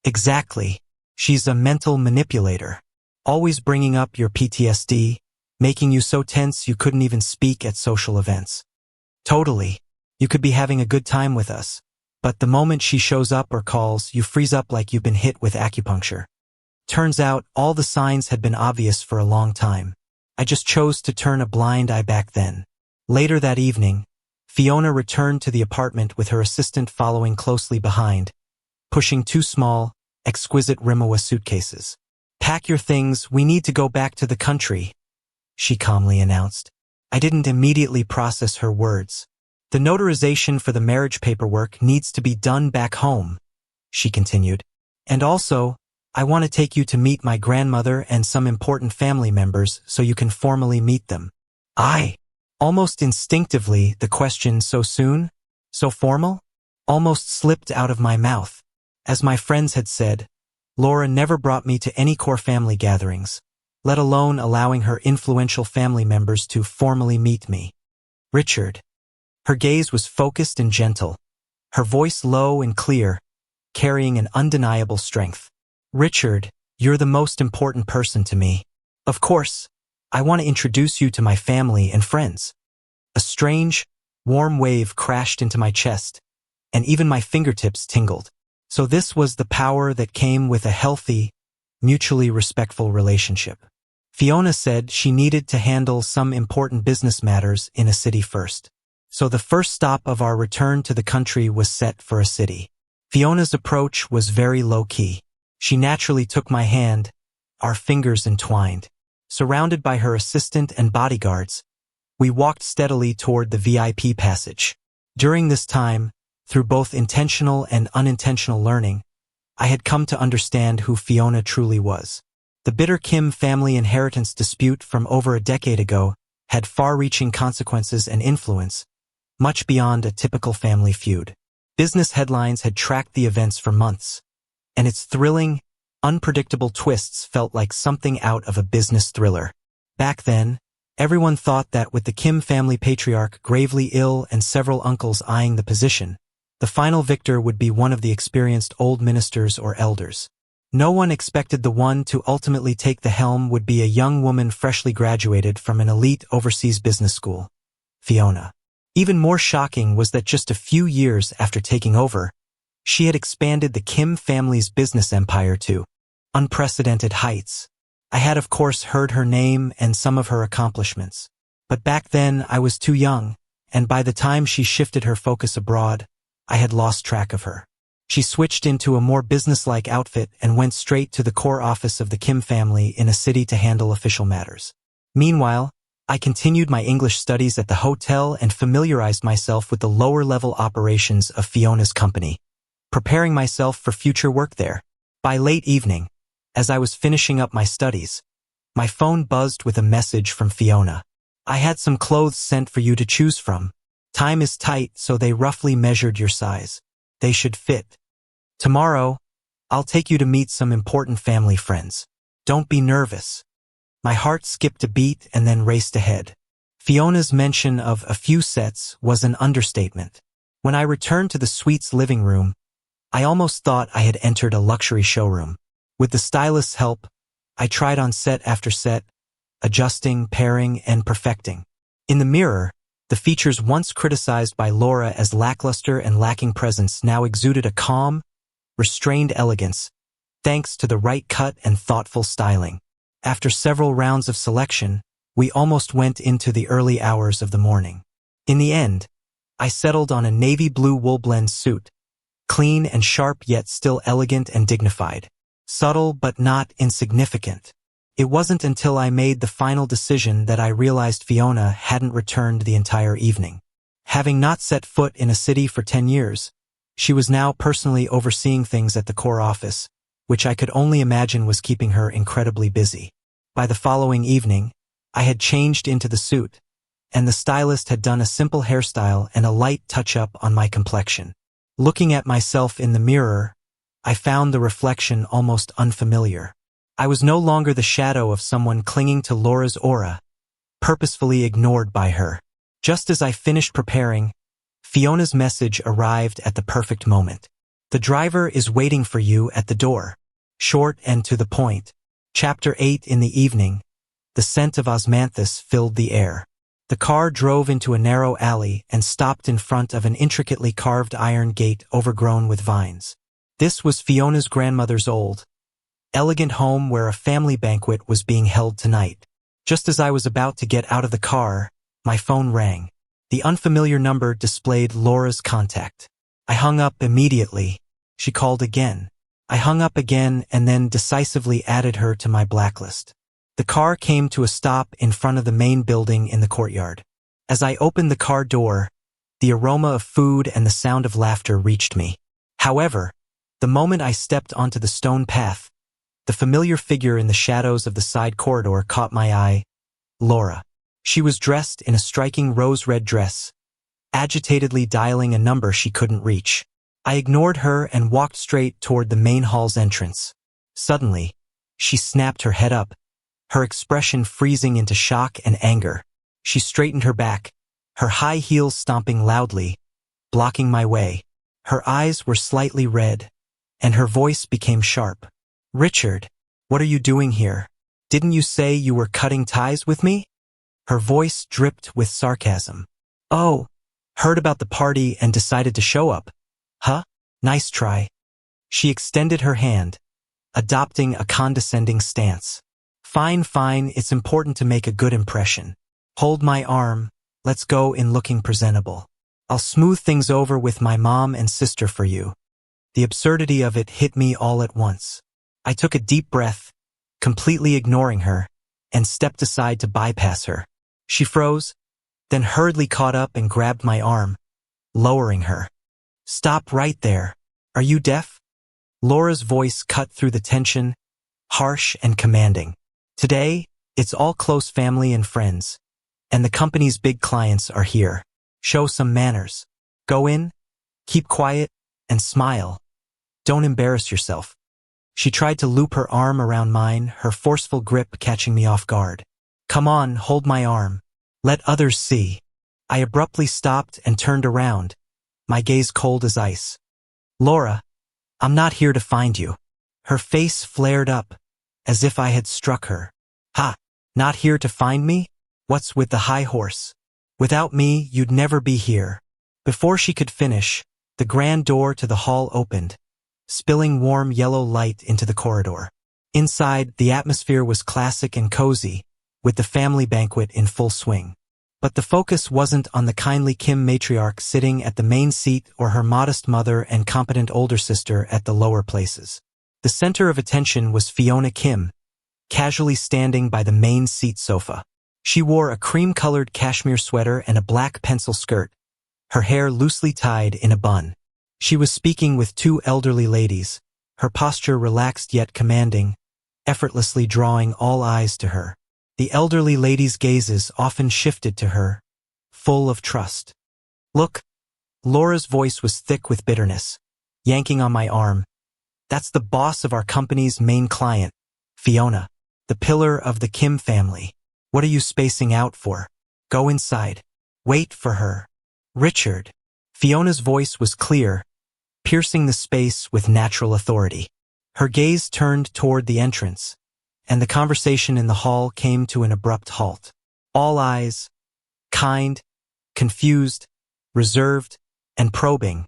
Exactly. She's a mental manipulator. Always bringing up your PTSD, making you so tense you couldn't even speak at social events. Totally. You could be having a good time with us, but the moment she shows up or calls, you freeze up like you've been hit with acupuncture. Turns out, all the signs had been obvious for a long time. I just chose to turn a blind eye back then. Later that evening, Fiona returned to the apartment with her assistant following closely behind, pushing 2 small, exquisite Rimowa suitcases. Pack your things, we need to go back to the country, she calmly announced. I didn't immediately process her words. The notarization for the marriage paperwork needs to be done back home, she continued. And also, I want to take you to meet my grandmother and some important family members so you can formally meet them. Almost instinctively, the question so soon, so formal, almost slipped out of my mouth. As my friends had said, Laura never brought me to any core family gatherings, let alone allowing her influential family members to formally meet me. Richard. Her gaze was focused and gentle, her voice low and clear, carrying an undeniable strength. Richard, you're the most important person to me. Of course, I want to introduce you to my family and friends. A strange, warm wave crashed into my chest, and even my fingertips tingled. So this was the power that came with a healthy, mutually respectful relationship. Fiona said she needed to handle some important business matters in a city first. So the first stop of our return to the country was set for a city. Fiona's approach was very low-key. She naturally took my hand, our fingers entwined. Surrounded by her assistant and bodyguards, we walked steadily toward the VIP passage. During this time, through both intentional and unintentional learning, I had come to understand who Fiona truly was. The bitter Kim family inheritance dispute from over a decade ago had far-reaching consequences and influence, much beyond a typical family feud. Business headlines had tracked the events for months, and its thrilling, unpredictable twists felt like something out of a business thriller. Back then, everyone thought that with the Kim family patriarch gravely ill and several uncles eyeing the position, the final victor would be one of the experienced old ministers or elders. No one expected the one to ultimately take the helm would be a young woman freshly graduated from an elite overseas business school, Fiona. Even more shocking was that just a few years after taking over, she had expanded the Kim family's business empire to unprecedented heights. I had of course heard her name and some of her accomplishments, but back then I was too young, and by the time she shifted her focus abroad, I had lost track of her. She switched into a more businesslike outfit and went straight to the core office of the Kim family in a city to handle official matters. Meanwhile, I continued my English studies at the hotel and familiarized myself with the lower-level operations of Fiona's company, preparing myself for future work there. By late evening, as I was finishing up my studies, my phone buzzed with a message from Fiona. I had some clothes sent for you to choose from. Time is tight, so they roughly measured your size. They should fit. Tomorrow, I'll take you to meet some important family friends. Don't be nervous. My heart skipped a beat and then raced ahead. Fiona's mention of a few sets was an understatement. When I returned to the suite's living room, I almost thought I had entered a luxury showroom. With the stylist's help, I tried on set after set, adjusting, pairing, and perfecting. In the mirror, the features once criticized by Laura as lackluster and lacking presence now exuded a calm, restrained elegance, thanks to the right cut and thoughtful styling. After several rounds of selection, we almost went into the early hours of the morning. In the end, I settled on a navy blue wool blend suit, clean and sharp yet still elegant and dignified, subtle but not insignificant. It wasn't until I made the final decision that I realized Fiona hadn't returned the entire evening. Having not set foot in a city for 10 years, she was now personally overseeing things at the core office, which I could only imagine was keeping her incredibly busy. By the following evening, I had changed into the suit, and the stylist had done a simple hairstyle and a light touch-up on my complexion. Looking at myself in the mirror, I found the reflection almost unfamiliar. I was no longer the shadow of someone clinging to Laura's aura, purposefully ignored by her. Just as I finished preparing, Fiona's message arrived at the perfect moment. The driver is waiting for you at the door. Short and to the point. Chapter 8. In the evening, the scent of osmanthus filled the air. The car drove into a narrow alley and stopped in front of an intricately carved iron gate overgrown with vines. This was Fiona's grandmother's old, elegant home where a family banquet was being held tonight. Just as I was about to get out of the car, my phone rang. The unfamiliar number displayed Laura's contact. I hung up immediately. She called again. I hung up again and then decisively added her to my blacklist. The car came to a stop in front of the main building in the courtyard. As I opened the car door, the aroma of food and the sound of laughter reached me. However, the moment I stepped onto the stone path, the familiar figure in the shadows of the side corridor caught my eye. Laura. She was dressed in a striking rose-red dress, agitatedly dialing a number she couldn't reach. I ignored her and walked straight toward the main hall's entrance. Suddenly, she snapped her head up, her expression freezing into shock and anger. She straightened her back, her high heels stomping loudly, blocking my way. Her eyes were slightly red, and her voice became sharp. "Richard, what are you doing here? Didn't you say you were cutting ties with me?" Her voice dripped with sarcasm. "Oh, heard about the party and decided to show up. Huh? Nice try." She extended her hand, adopting a condescending stance. "Fine, fine, it's important to make a good impression. Hold my arm, let's go in looking presentable. I'll smooth things over with my mom and sister for you." The absurdity of it hit me all at once. I took a deep breath, completely ignoring her, and stepped aside to bypass her. She froze, then hurriedly caught up and grabbed my arm, lowering her. "Stop right there. Are you deaf?" Laura's voice cut through the tension, harsh and commanding. "Today, it's all close family and friends, and the company's big clients are here. Show some manners. Go in, keep quiet, and smile. Don't embarrass yourself." She tried to loop her arm around mine, her forceful grip catching me off guard. "Come on, hold my arm. Let others see." I abruptly stopped and turned around, my gaze cold as ice. "Laura, I'm not here to find you." Her face flared up, as if I had struck her. "Ha, not here to find me? What's with the high horse? Without me, you'd never be here." Before she could finish, the grand door to the hall opened, spilling warm yellow light into the corridor. Inside, the atmosphere was classic and cozy, with the family banquet in full swing. But the focus wasn't on the kindly Kim matriarch sitting at the main seat or her modest mother and competent older sister at the lower places. The center of attention was Fiona Kim, casually standing by the main seat sofa. She wore a cream-colored cashmere sweater and a black pencil skirt, her hair loosely tied in a bun. She was speaking with two elderly ladies, her posture relaxed yet commanding, effortlessly drawing all eyes to her. The elderly ladies' gazes often shifted to her, full of trust. "Look," Laura's voice was thick with bitterness, yanking on my arm. "That's the boss of our company's main client, Fiona, the pillar of the Kim family. What are you spacing out for? Go inside. Wait for her." "Richard." Fiona's voice was clear, piercing the space with natural authority. Her gaze turned toward the entrance, and the conversation in the hall came to an abrupt halt. All eyes, kind, confused, reserved, and probing,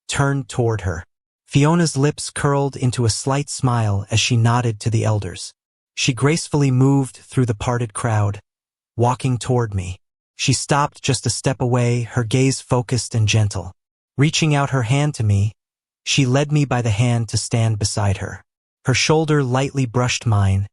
turned toward her. Fiona's lips curled into a slight smile as she nodded to the elders. She gracefully moved through the parted crowd, walking toward me. She stopped just a step away, her gaze focused and gentle. Reaching out her hand to me, she led me by the hand to stand beside her. Her shoulder lightly brushed mine,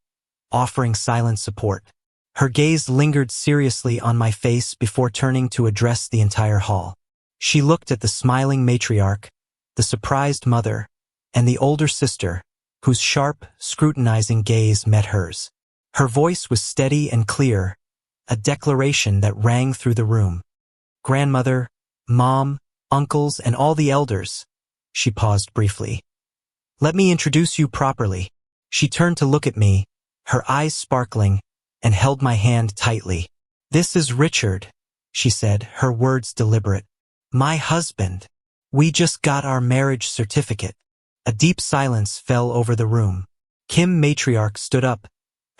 offering silent support. Her gaze lingered seriously on my face before turning to address the entire hall. She looked at the smiling matriarch, the surprised mother, and the older sister, whose sharp, scrutinizing gaze met hers. Her voice was steady and clear, a declaration that rang through the room. "Grandmother, mom, uncles, and all the elders," she paused briefly. "Let me introduce you properly." She turned to look at me, her eyes sparkling, and held my hand tightly. "This is Richard," she said, her words deliberate. "My husband. We just got our marriage certificate." A deep silence fell over the room. Kim matriarch stood up,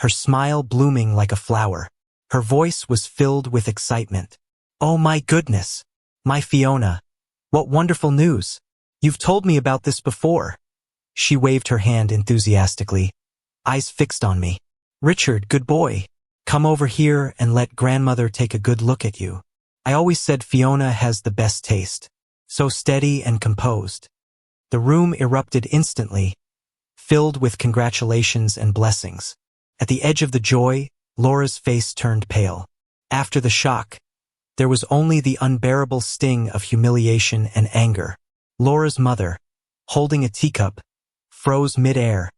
her smile blooming like a flower. Her voice was filled with excitement. "Oh my goodness! My Fiona! What wonderful news! You've told me about this before." She waved her hand enthusiastically, eyes fixed on me. "Richard, good boy. Come over here and let grandmother take a good look at you. I always said Fiona has the best taste. So steady and composed." The room erupted instantly, filled with congratulations and blessings. At the edge of the joy, Laura's face turned pale. After the shock, there was only the unbearable sting of humiliation and anger. Laura's mother, holding a teacup, froze mid-air,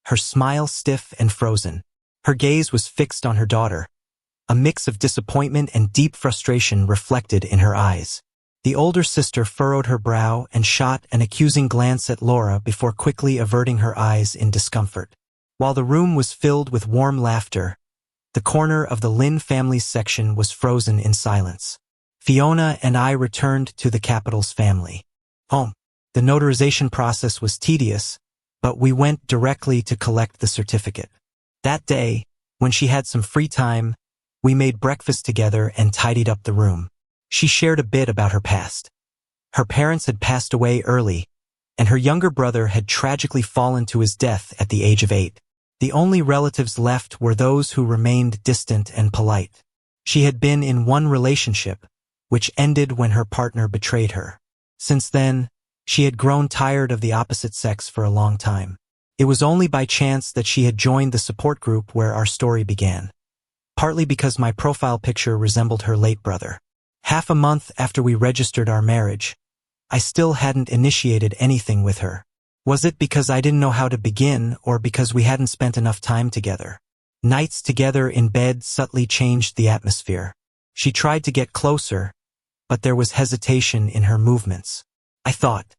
her smile stiff and frozen. Her gaze was fixed on her daughter, a mix of disappointment and deep frustration reflected in her eyes. The older sister furrowed her brow and shot an accusing glance at Laura before quickly averting her eyes in discomfort. While the room was filled with warm laughter, the corner of the Lin family's section was frozen in silence. Fiona and I returned to the capital's family home. The notarization process was tedious, but we went directly to collect the certificate. That day, when she had some free time, we made breakfast together and tidied up the room. She shared a bit about her past. Her parents had passed away early, and her younger brother had tragically fallen to his death at the age of 8. The only relatives left were those who remained distant and polite. She had been in one relationship, which ended when her partner betrayed her. Since then, she had grown tired of the opposite sex for a long time. It was only by chance that she had joined the support group where our story began. Partly because my profile picture resembled her late brother. Half a month after we registered our marriage, I still hadn't initiated anything with her. Was it because I didn't know how to begin, or because we hadn't spent enough time together? Nights together in bed subtly changed the atmosphere. She tried to get closer, but there was hesitation in her movements. I thought,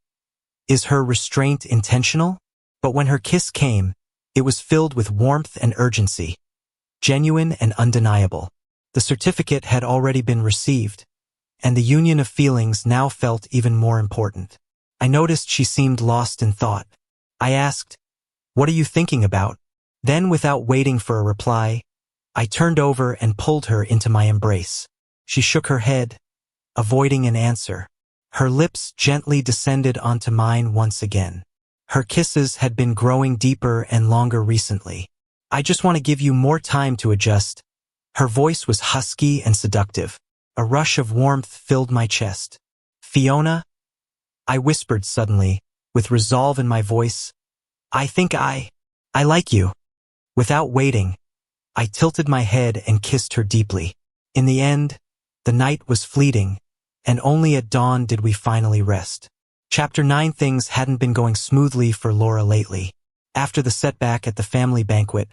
is her restraint intentional? But when her kiss came, it was filled with warmth and urgency, genuine and undeniable. The certificate had already been received, and the union of feelings now felt even more important. I noticed she seemed lost in thought. I asked, "What are you thinking about?" Then, without waiting for a reply, I turned over and pulled her into my embrace. She shook her head, avoiding an answer. Her lips gently descended onto mine once again. Her kisses had been growing deeper and longer recently. "I just want to give you more time to adjust." Her voice was husky and seductive. A rush of warmth filled my chest. "Fiona," I whispered suddenly, with resolve in my voice, "I think I like you." Without waiting, I tilted my head and kissed her deeply. In the end, the night was fleeting, and only at dawn did we finally rest. Chapter 9. Things hadn't been going smoothly for Laura lately. After the setback at the family banquet,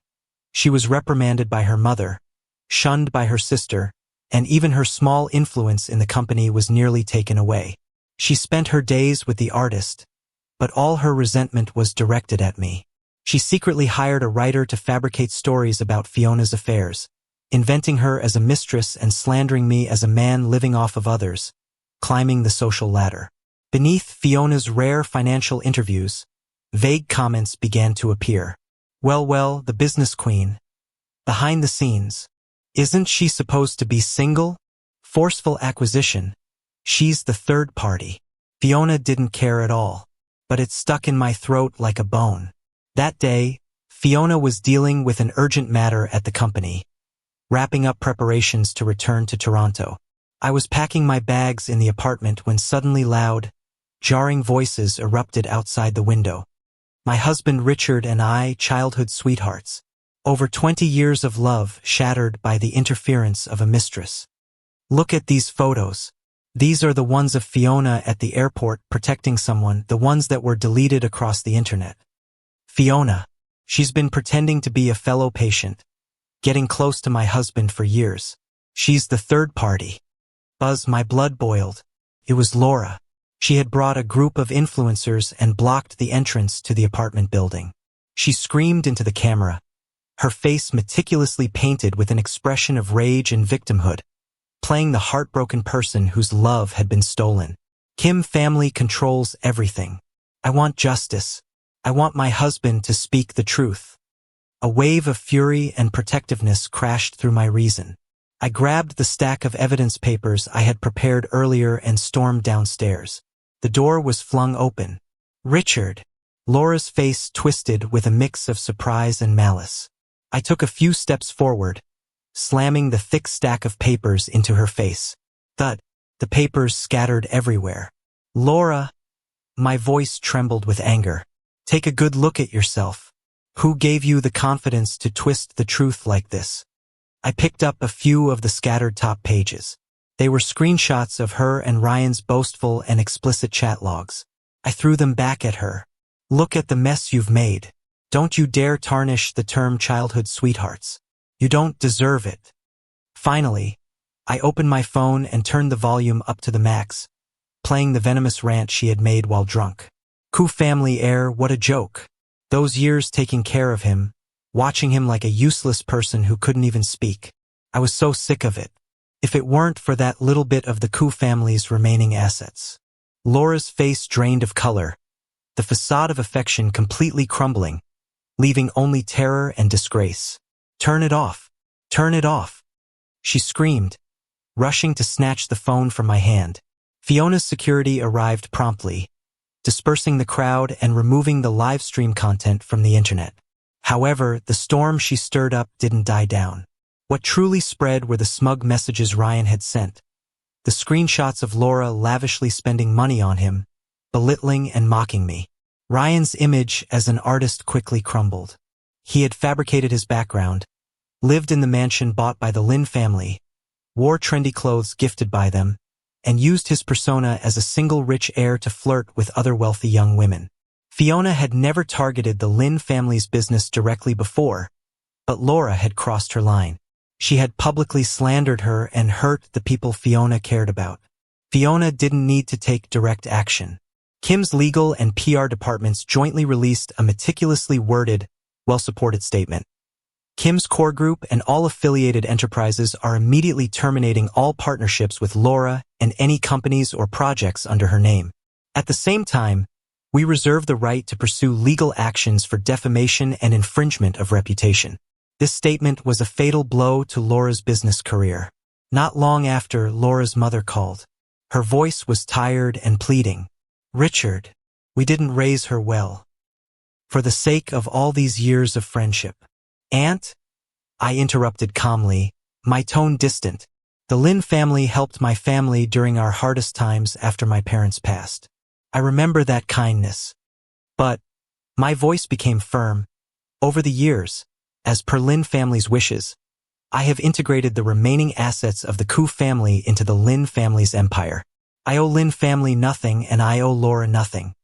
she was reprimanded by her mother, shunned by her sister, and even her small influence in the company was nearly taken away. She spent her days with the artist, but all her resentment was directed at me. She secretly hired a writer to fabricate stories about Fiona's affairs, inventing her as a mistress and slandering me as a man living off of others, climbing the social ladder. Beneath Fiona's rare financial interviews, vague comments began to appear. Well, the business queen. Behind the scenes. Isn't she supposed to be single? Forceful acquisition. She's the third party. Fiona didn't care at all, but it stuck in my throat like a bone. That day, Fiona was dealing with an urgent matter at the company, wrapping up preparations to return to Toronto. I was packing my bags in the apartment when suddenly loud, jarring voices erupted outside the window. My husband Richard and I, childhood sweethearts. Over 20 years of love shattered by the interference of a mistress. Look at these photos. These are the ones of Fiona at the airport protecting someone, the ones that were deleted across the internet. Fiona. She's been pretending to be a fellow patient, getting close to my husband for years. She's the third party. Buzz, my blood boiled. It was Laura. She had brought a group of influencers and blocked the entrance to the apartment building. She screamed into the camera, her face meticulously painted with an expression of rage and victimhood, playing the heartbroken person whose love had been stolen. Kim family controls everything. I want justice. I want my husband to speak the truth. A wave of fury and protectiveness crashed through my reason. I grabbed the stack of evidence papers I had prepared earlier and stormed downstairs. The door was flung open. "Richard." Laura's face twisted with a mix of surprise and malice. I took a few steps forward, slamming the thick stack of papers into her face. Thud. The papers scattered everywhere. "Laura." My voice trembled with anger. "Take a good look at yourself. Who gave you the confidence to twist the truth like this?" I picked up a few of the scattered top pages. They were screenshots of her and Ryan's boastful and explicit chat logs. I threw them back at her. "Look at the mess you've made. Don't you dare tarnish the term childhood sweethearts. You don't deserve it." Finally, I opened my phone and turned the volume up to the max, playing the venomous rant she had made while drunk. "Coup family heir, what a joke. Those years taking care of him, watching him like a useless person who couldn't even speak. I was so sick of it. if it weren't for that little bit of the Koo family's remaining assets. Laura's face drained of color, the facade of affection completely crumbling, leaving only terror and disgrace. "Turn it off! Turn it off!" she screamed, rushing to snatch the phone from my hand. Fiona's security arrived promptly, dispersing the crowd and removing the live stream content from the internet. However, the storm she stirred up didn't die down. What truly spread were the smug messages Ryan had sent, the screenshots of Laura lavishly spending money on him, belittling and mocking me. Ryan's image as an artist quickly crumbled. He had fabricated his background, lived in the mansion bought by the Lin family, wore trendy clothes gifted by them, and used his persona as a single rich heir to flirt with other wealthy young women. Fiona had never targeted the Lin family's business directly before, but Laura had crossed her line. She had publicly slandered her and hurt the people Fiona cared about. Fiona didn't need to take direct action. Kim's legal and PR departments jointly released a meticulously worded, well-supported statement. Kim's core group and all affiliated enterprises are immediately terminating all partnerships with Laura and any companies or projects under her name. At the same time, we reserve the right to pursue legal actions for defamation and infringement of reputation. This statement was a fatal blow to Laura's business career. Not long after, Laura's mother called. Her voice was tired and pleading. "Richard, we didn't raise her well. For the sake of all these years of friendship." "Aunt?" I interrupted calmly, my tone distant. "The Lin family helped my family during our hardest times after my parents passed. I remember that kindness. But," my voice became firm, "over the years, as per Lin family's wishes, I have integrated the remaining assets of the Koo family into the Lin family's empire. I owe Lin family nothing and I owe Laura nothing.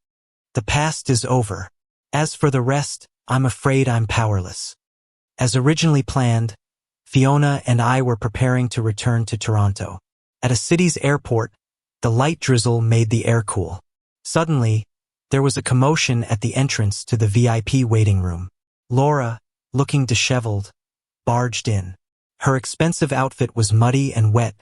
The past is over. As for the rest, I'm afraid I'm powerless." As originally planned, Fiona and I were preparing to return to Toronto. At a city's airport, the light drizzle made the air cool. Suddenly, there was a commotion at the entrance to the VIP waiting room. Laura, looking disheveled, barged in. Her expensive outfit was muddy and wet,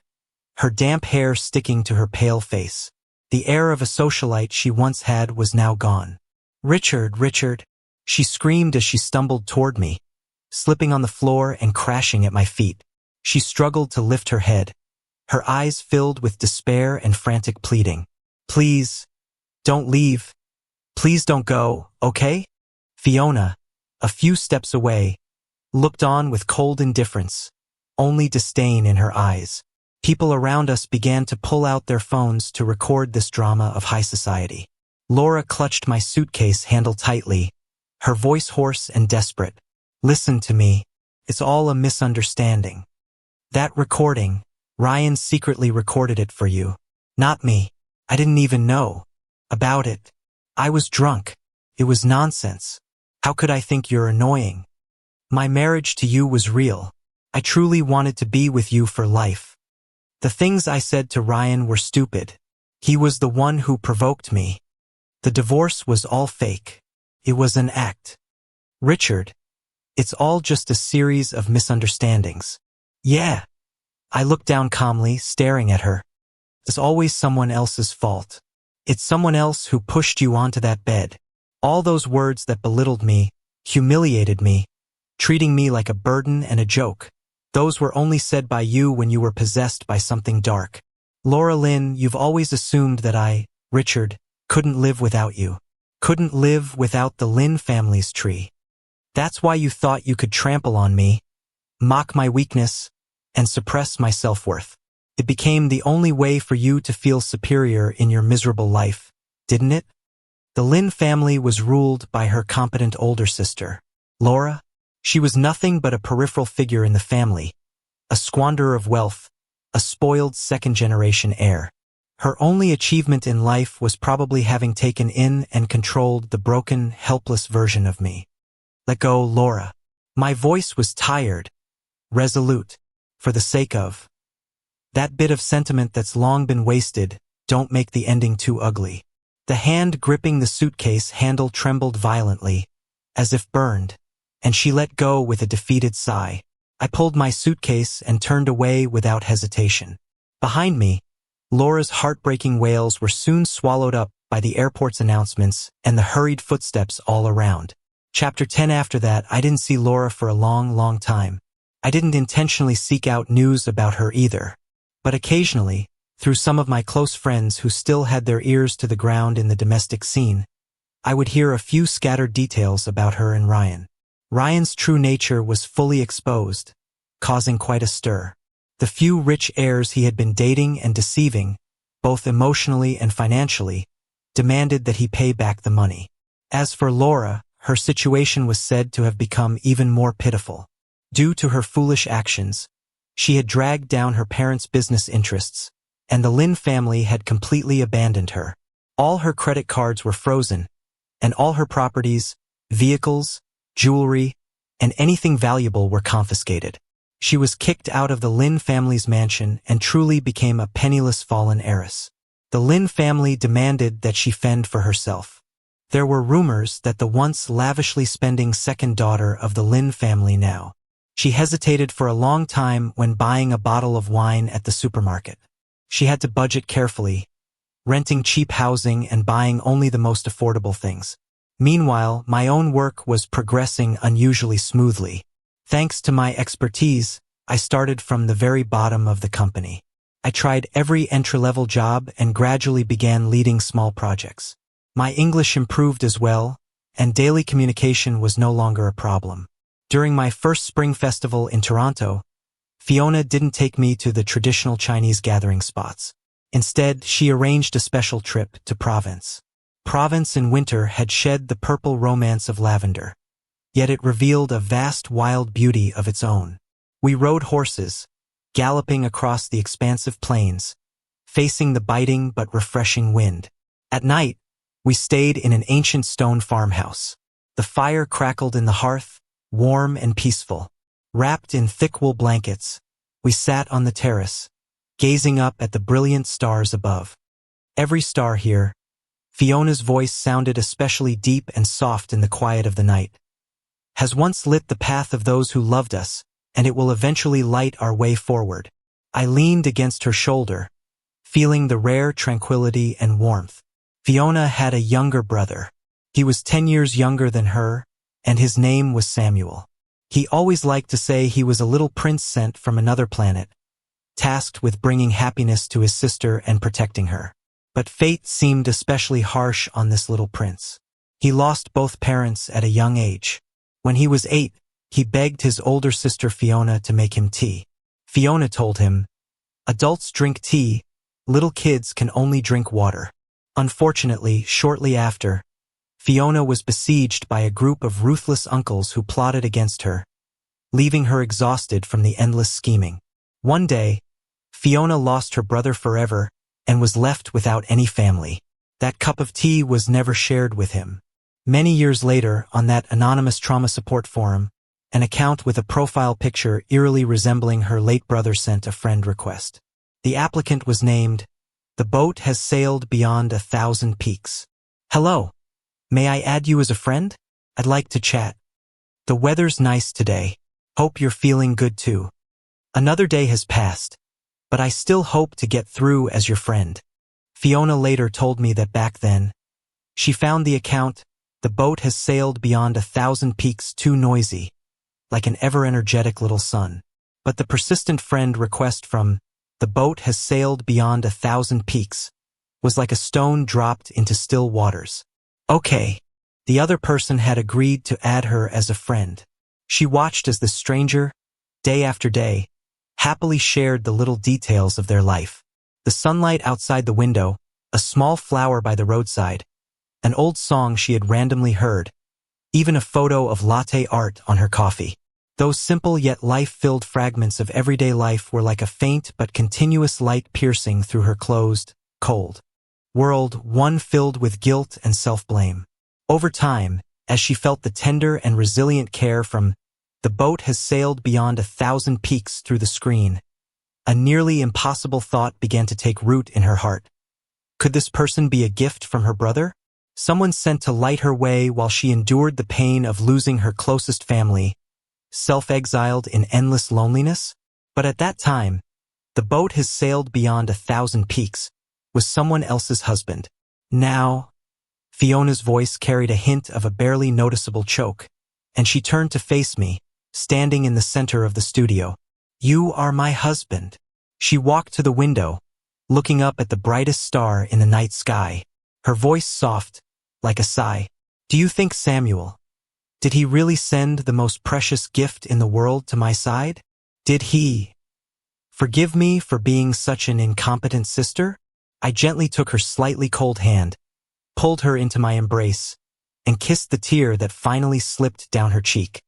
her damp hair sticking to her pale face. The air of a socialite she once had was now gone. "Richard, Richard," she screamed as she stumbled toward me, slipping on the floor and crashing at my feet. She struggled to lift her head, her eyes filled with despair and frantic pleading. "Please, don't leave. Please don't go, okay?" Fiona, a few steps away, looked on with cold indifference, only disdain in her eyes. People around us began to pull out their phones to record this drama of high society. Laura clutched my suitcase handle tightly, her voice hoarse and desperate. "Listen to me. It's all a misunderstanding. That recording, Ryan secretly recorded it for you. Not me. I didn't even know about it. I was drunk. It was nonsense. How could I think you're annoying? My marriage to you was real. I truly wanted to be with you for life. The things I said to Ryan were stupid. He was the one who provoked me. The divorce was all fake. It was an act. Richard, it's all just a series of misunderstandings." "Yeah." I looked down calmly, staring at her. "It's always someone else's fault. It's someone else who pushed you onto that bed. All those words that belittled me, humiliated me, treating me like a burden and a joke. Those were only said by you when you were possessed by something dark. Laura Lin, you've always assumed that I, Richard, couldn't live without you. Couldn't live without the Lin family's tree. That's why you thought you could trample on me, mock my weakness, and suppress my self-worth. It became the only way for you to feel superior in your miserable life, didn't it? The Lin family was ruled by her competent older sister, Laura. She was nothing but a peripheral figure in the family, a squanderer of wealth, a spoiled second-generation heir. Her only achievement in life was probably having taken in and controlled the broken, helpless version of me. Let go, Laura. My voice was tired, resolute, for the sake of that bit of sentiment that's long been wasted. Don't make the ending too ugly. The hand gripping the suitcase handle trembled violently, as if burned, and she let go with a defeated sigh. I pulled my suitcase and turned away without hesitation. Behind me, Laura's heartbreaking wails were soon swallowed up by the airport's announcements and the hurried footsteps all around. Chapter 10. After that, I didn't see Laura for a long time. I didn't intentionally seek out news about her either. But occasionally, through some of my close friends who still had their ears to the ground in the domestic scene, I would hear a few scattered details about her and Ryan. Ryan's true nature was fully exposed, causing quite a stir. The few rich heirs he had been dating and deceiving, both emotionally and financially, demanded that he pay back the money. As for Laura, her situation was said to have become even more pitiful. Due to her foolish actions, she had dragged down her parents' business interests, and the Lin family had completely abandoned her. All her credit cards were frozen, and all her properties, vehicles, jewelry, and anything valuable were confiscated. She was kicked out of the Lin family's mansion and truly became a penniless fallen heiress. The Lin family demanded that she fend for herself. There were rumors that the once lavishly spending second daughter of the Lin family now. She hesitated for a long time when buying a bottle of wine at the supermarket. She had to budget carefully, renting cheap housing and buying only the most affordable things. Meanwhile, my own work was progressing unusually smoothly. Thanks to my expertise, I started from the very bottom of the company. I tried every entry-level job and gradually began leading small projects. My English improved as well, and daily communication was no longer a problem. During my first spring festival in Toronto, Fiona didn't take me to the traditional Chinese gathering spots. Instead, she arranged a special trip to Provence. Provence in winter had shed the purple romance of lavender, yet it revealed a vast wild beauty of its own. We rode horses, galloping across the expansive plains, facing the biting but refreshing wind. At night, we stayed in an ancient stone farmhouse. The fire crackled in the hearth, warm and peaceful. Wrapped in thick wool blankets, we sat on the terrace, gazing up at the brilliant stars above. Every star here, Fiona's voice sounded especially deep and soft in the quiet of the night, has once lit the path of those who loved us, and it will eventually light our way forward. I leaned against her shoulder, feeling the rare tranquility and warmth. Fiona had a younger brother. He was 10 years younger than her, and his name was Samuel. He always liked to say he was a little prince sent from another planet, tasked with bringing happiness to his sister and protecting her. But fate seemed especially harsh on this little prince. He lost both parents at a young age. When he was 8, he begged his older sister Fiona to make him tea. Fiona told him, "Adults drink tea, little kids can only drink water." Unfortunately, shortly after, Fiona was besieged by a group of ruthless uncles who plotted against her, leaving her exhausted from the endless scheming. One day, Fiona lost her brother forever and was left without any family. That cup of tea was never shared with him. Many years later, on that anonymous trauma support forum, an account with a profile picture eerily resembling her late brother sent a friend request. The applicant was named, "The boat has sailed beyond 1,000 peaks. Hello. May I add you as a friend? I'd like to chat. The weather's nice today. Hope you're feeling good too." Another day has passed, but I still hope to get through as your friend. Fiona later told me that back then, she found the account, "The boat has sailed beyond 1,000 peaks," too noisy, like an ever-energetic little son. But the persistent friend request from "The boat has sailed beyond 1,000 peaks" was like a stone dropped into still waters. Okay, the other person had agreed to add her as a friend. She watched as the stranger, day after day, happily shared the little details of their life. The sunlight outside the window, a small flower by the roadside, an old song she had randomly heard, even a photo of latte art on her coffee. Those simple yet life-filled fragments of everyday life were like a faint but continuous light piercing through her closed, cold world, one filled with guilt and self-blame. Over time, as she felt the tender and resilient care from "The boat has sailed beyond 1,000 peaks" through the screen, a nearly impossible thought began to take root in her heart. Could this person be a gift from her brother? Someone sent to light her way while she endured the pain of losing her closest family, self-exiled in endless loneliness? But at that time, the boat has sailed beyond 1,000 peaks, with someone else's husband. Now, Fiona's voice carried a hint of a barely noticeable choke, and she turned to face me, standing in the center of the studio. You are my husband. She walked to the window, looking up at the brightest star in the night sky, her voice soft, like a sigh. Do you think Samuel, did he really send the most precious gift in the world to my side? Did he forgive me for being such an incompetent sister? I gently took her slightly cold hand, pulled her into my embrace, and kissed the tear that finally slipped down her cheek.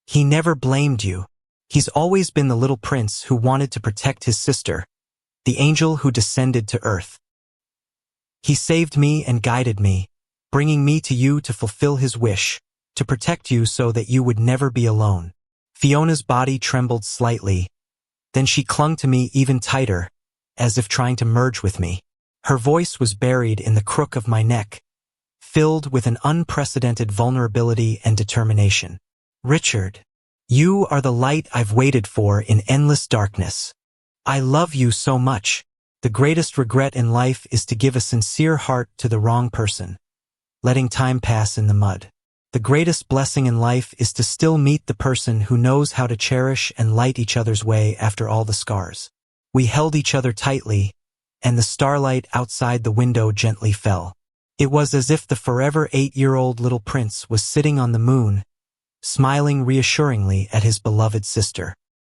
He never blamed you. He's always been the little prince who wanted to protect his sister, the angel who descended to earth. He saved me and guided me, bringing me to you to fulfill his wish, to protect you so that you would never be alone. Fiona's body trembled slightly, then she clung to me even tighter, as if trying to merge with me. Her voice was buried in the crook of my neck, filled with an unprecedented vulnerability and determination. Richard, you are the light I've waited for in endless darkness. I love you so much. The greatest regret in life is to give a sincere heart to the wrong person, letting time pass in the mud. The greatest blessing in life is to still meet the person who knows how to cherish and light each other's way after all the scars. We held each other tightly, and the starlight outside the window gently fell. It was as if the forever 8-year-old little prince was sitting on the moon, smiling reassuringly at his beloved sister.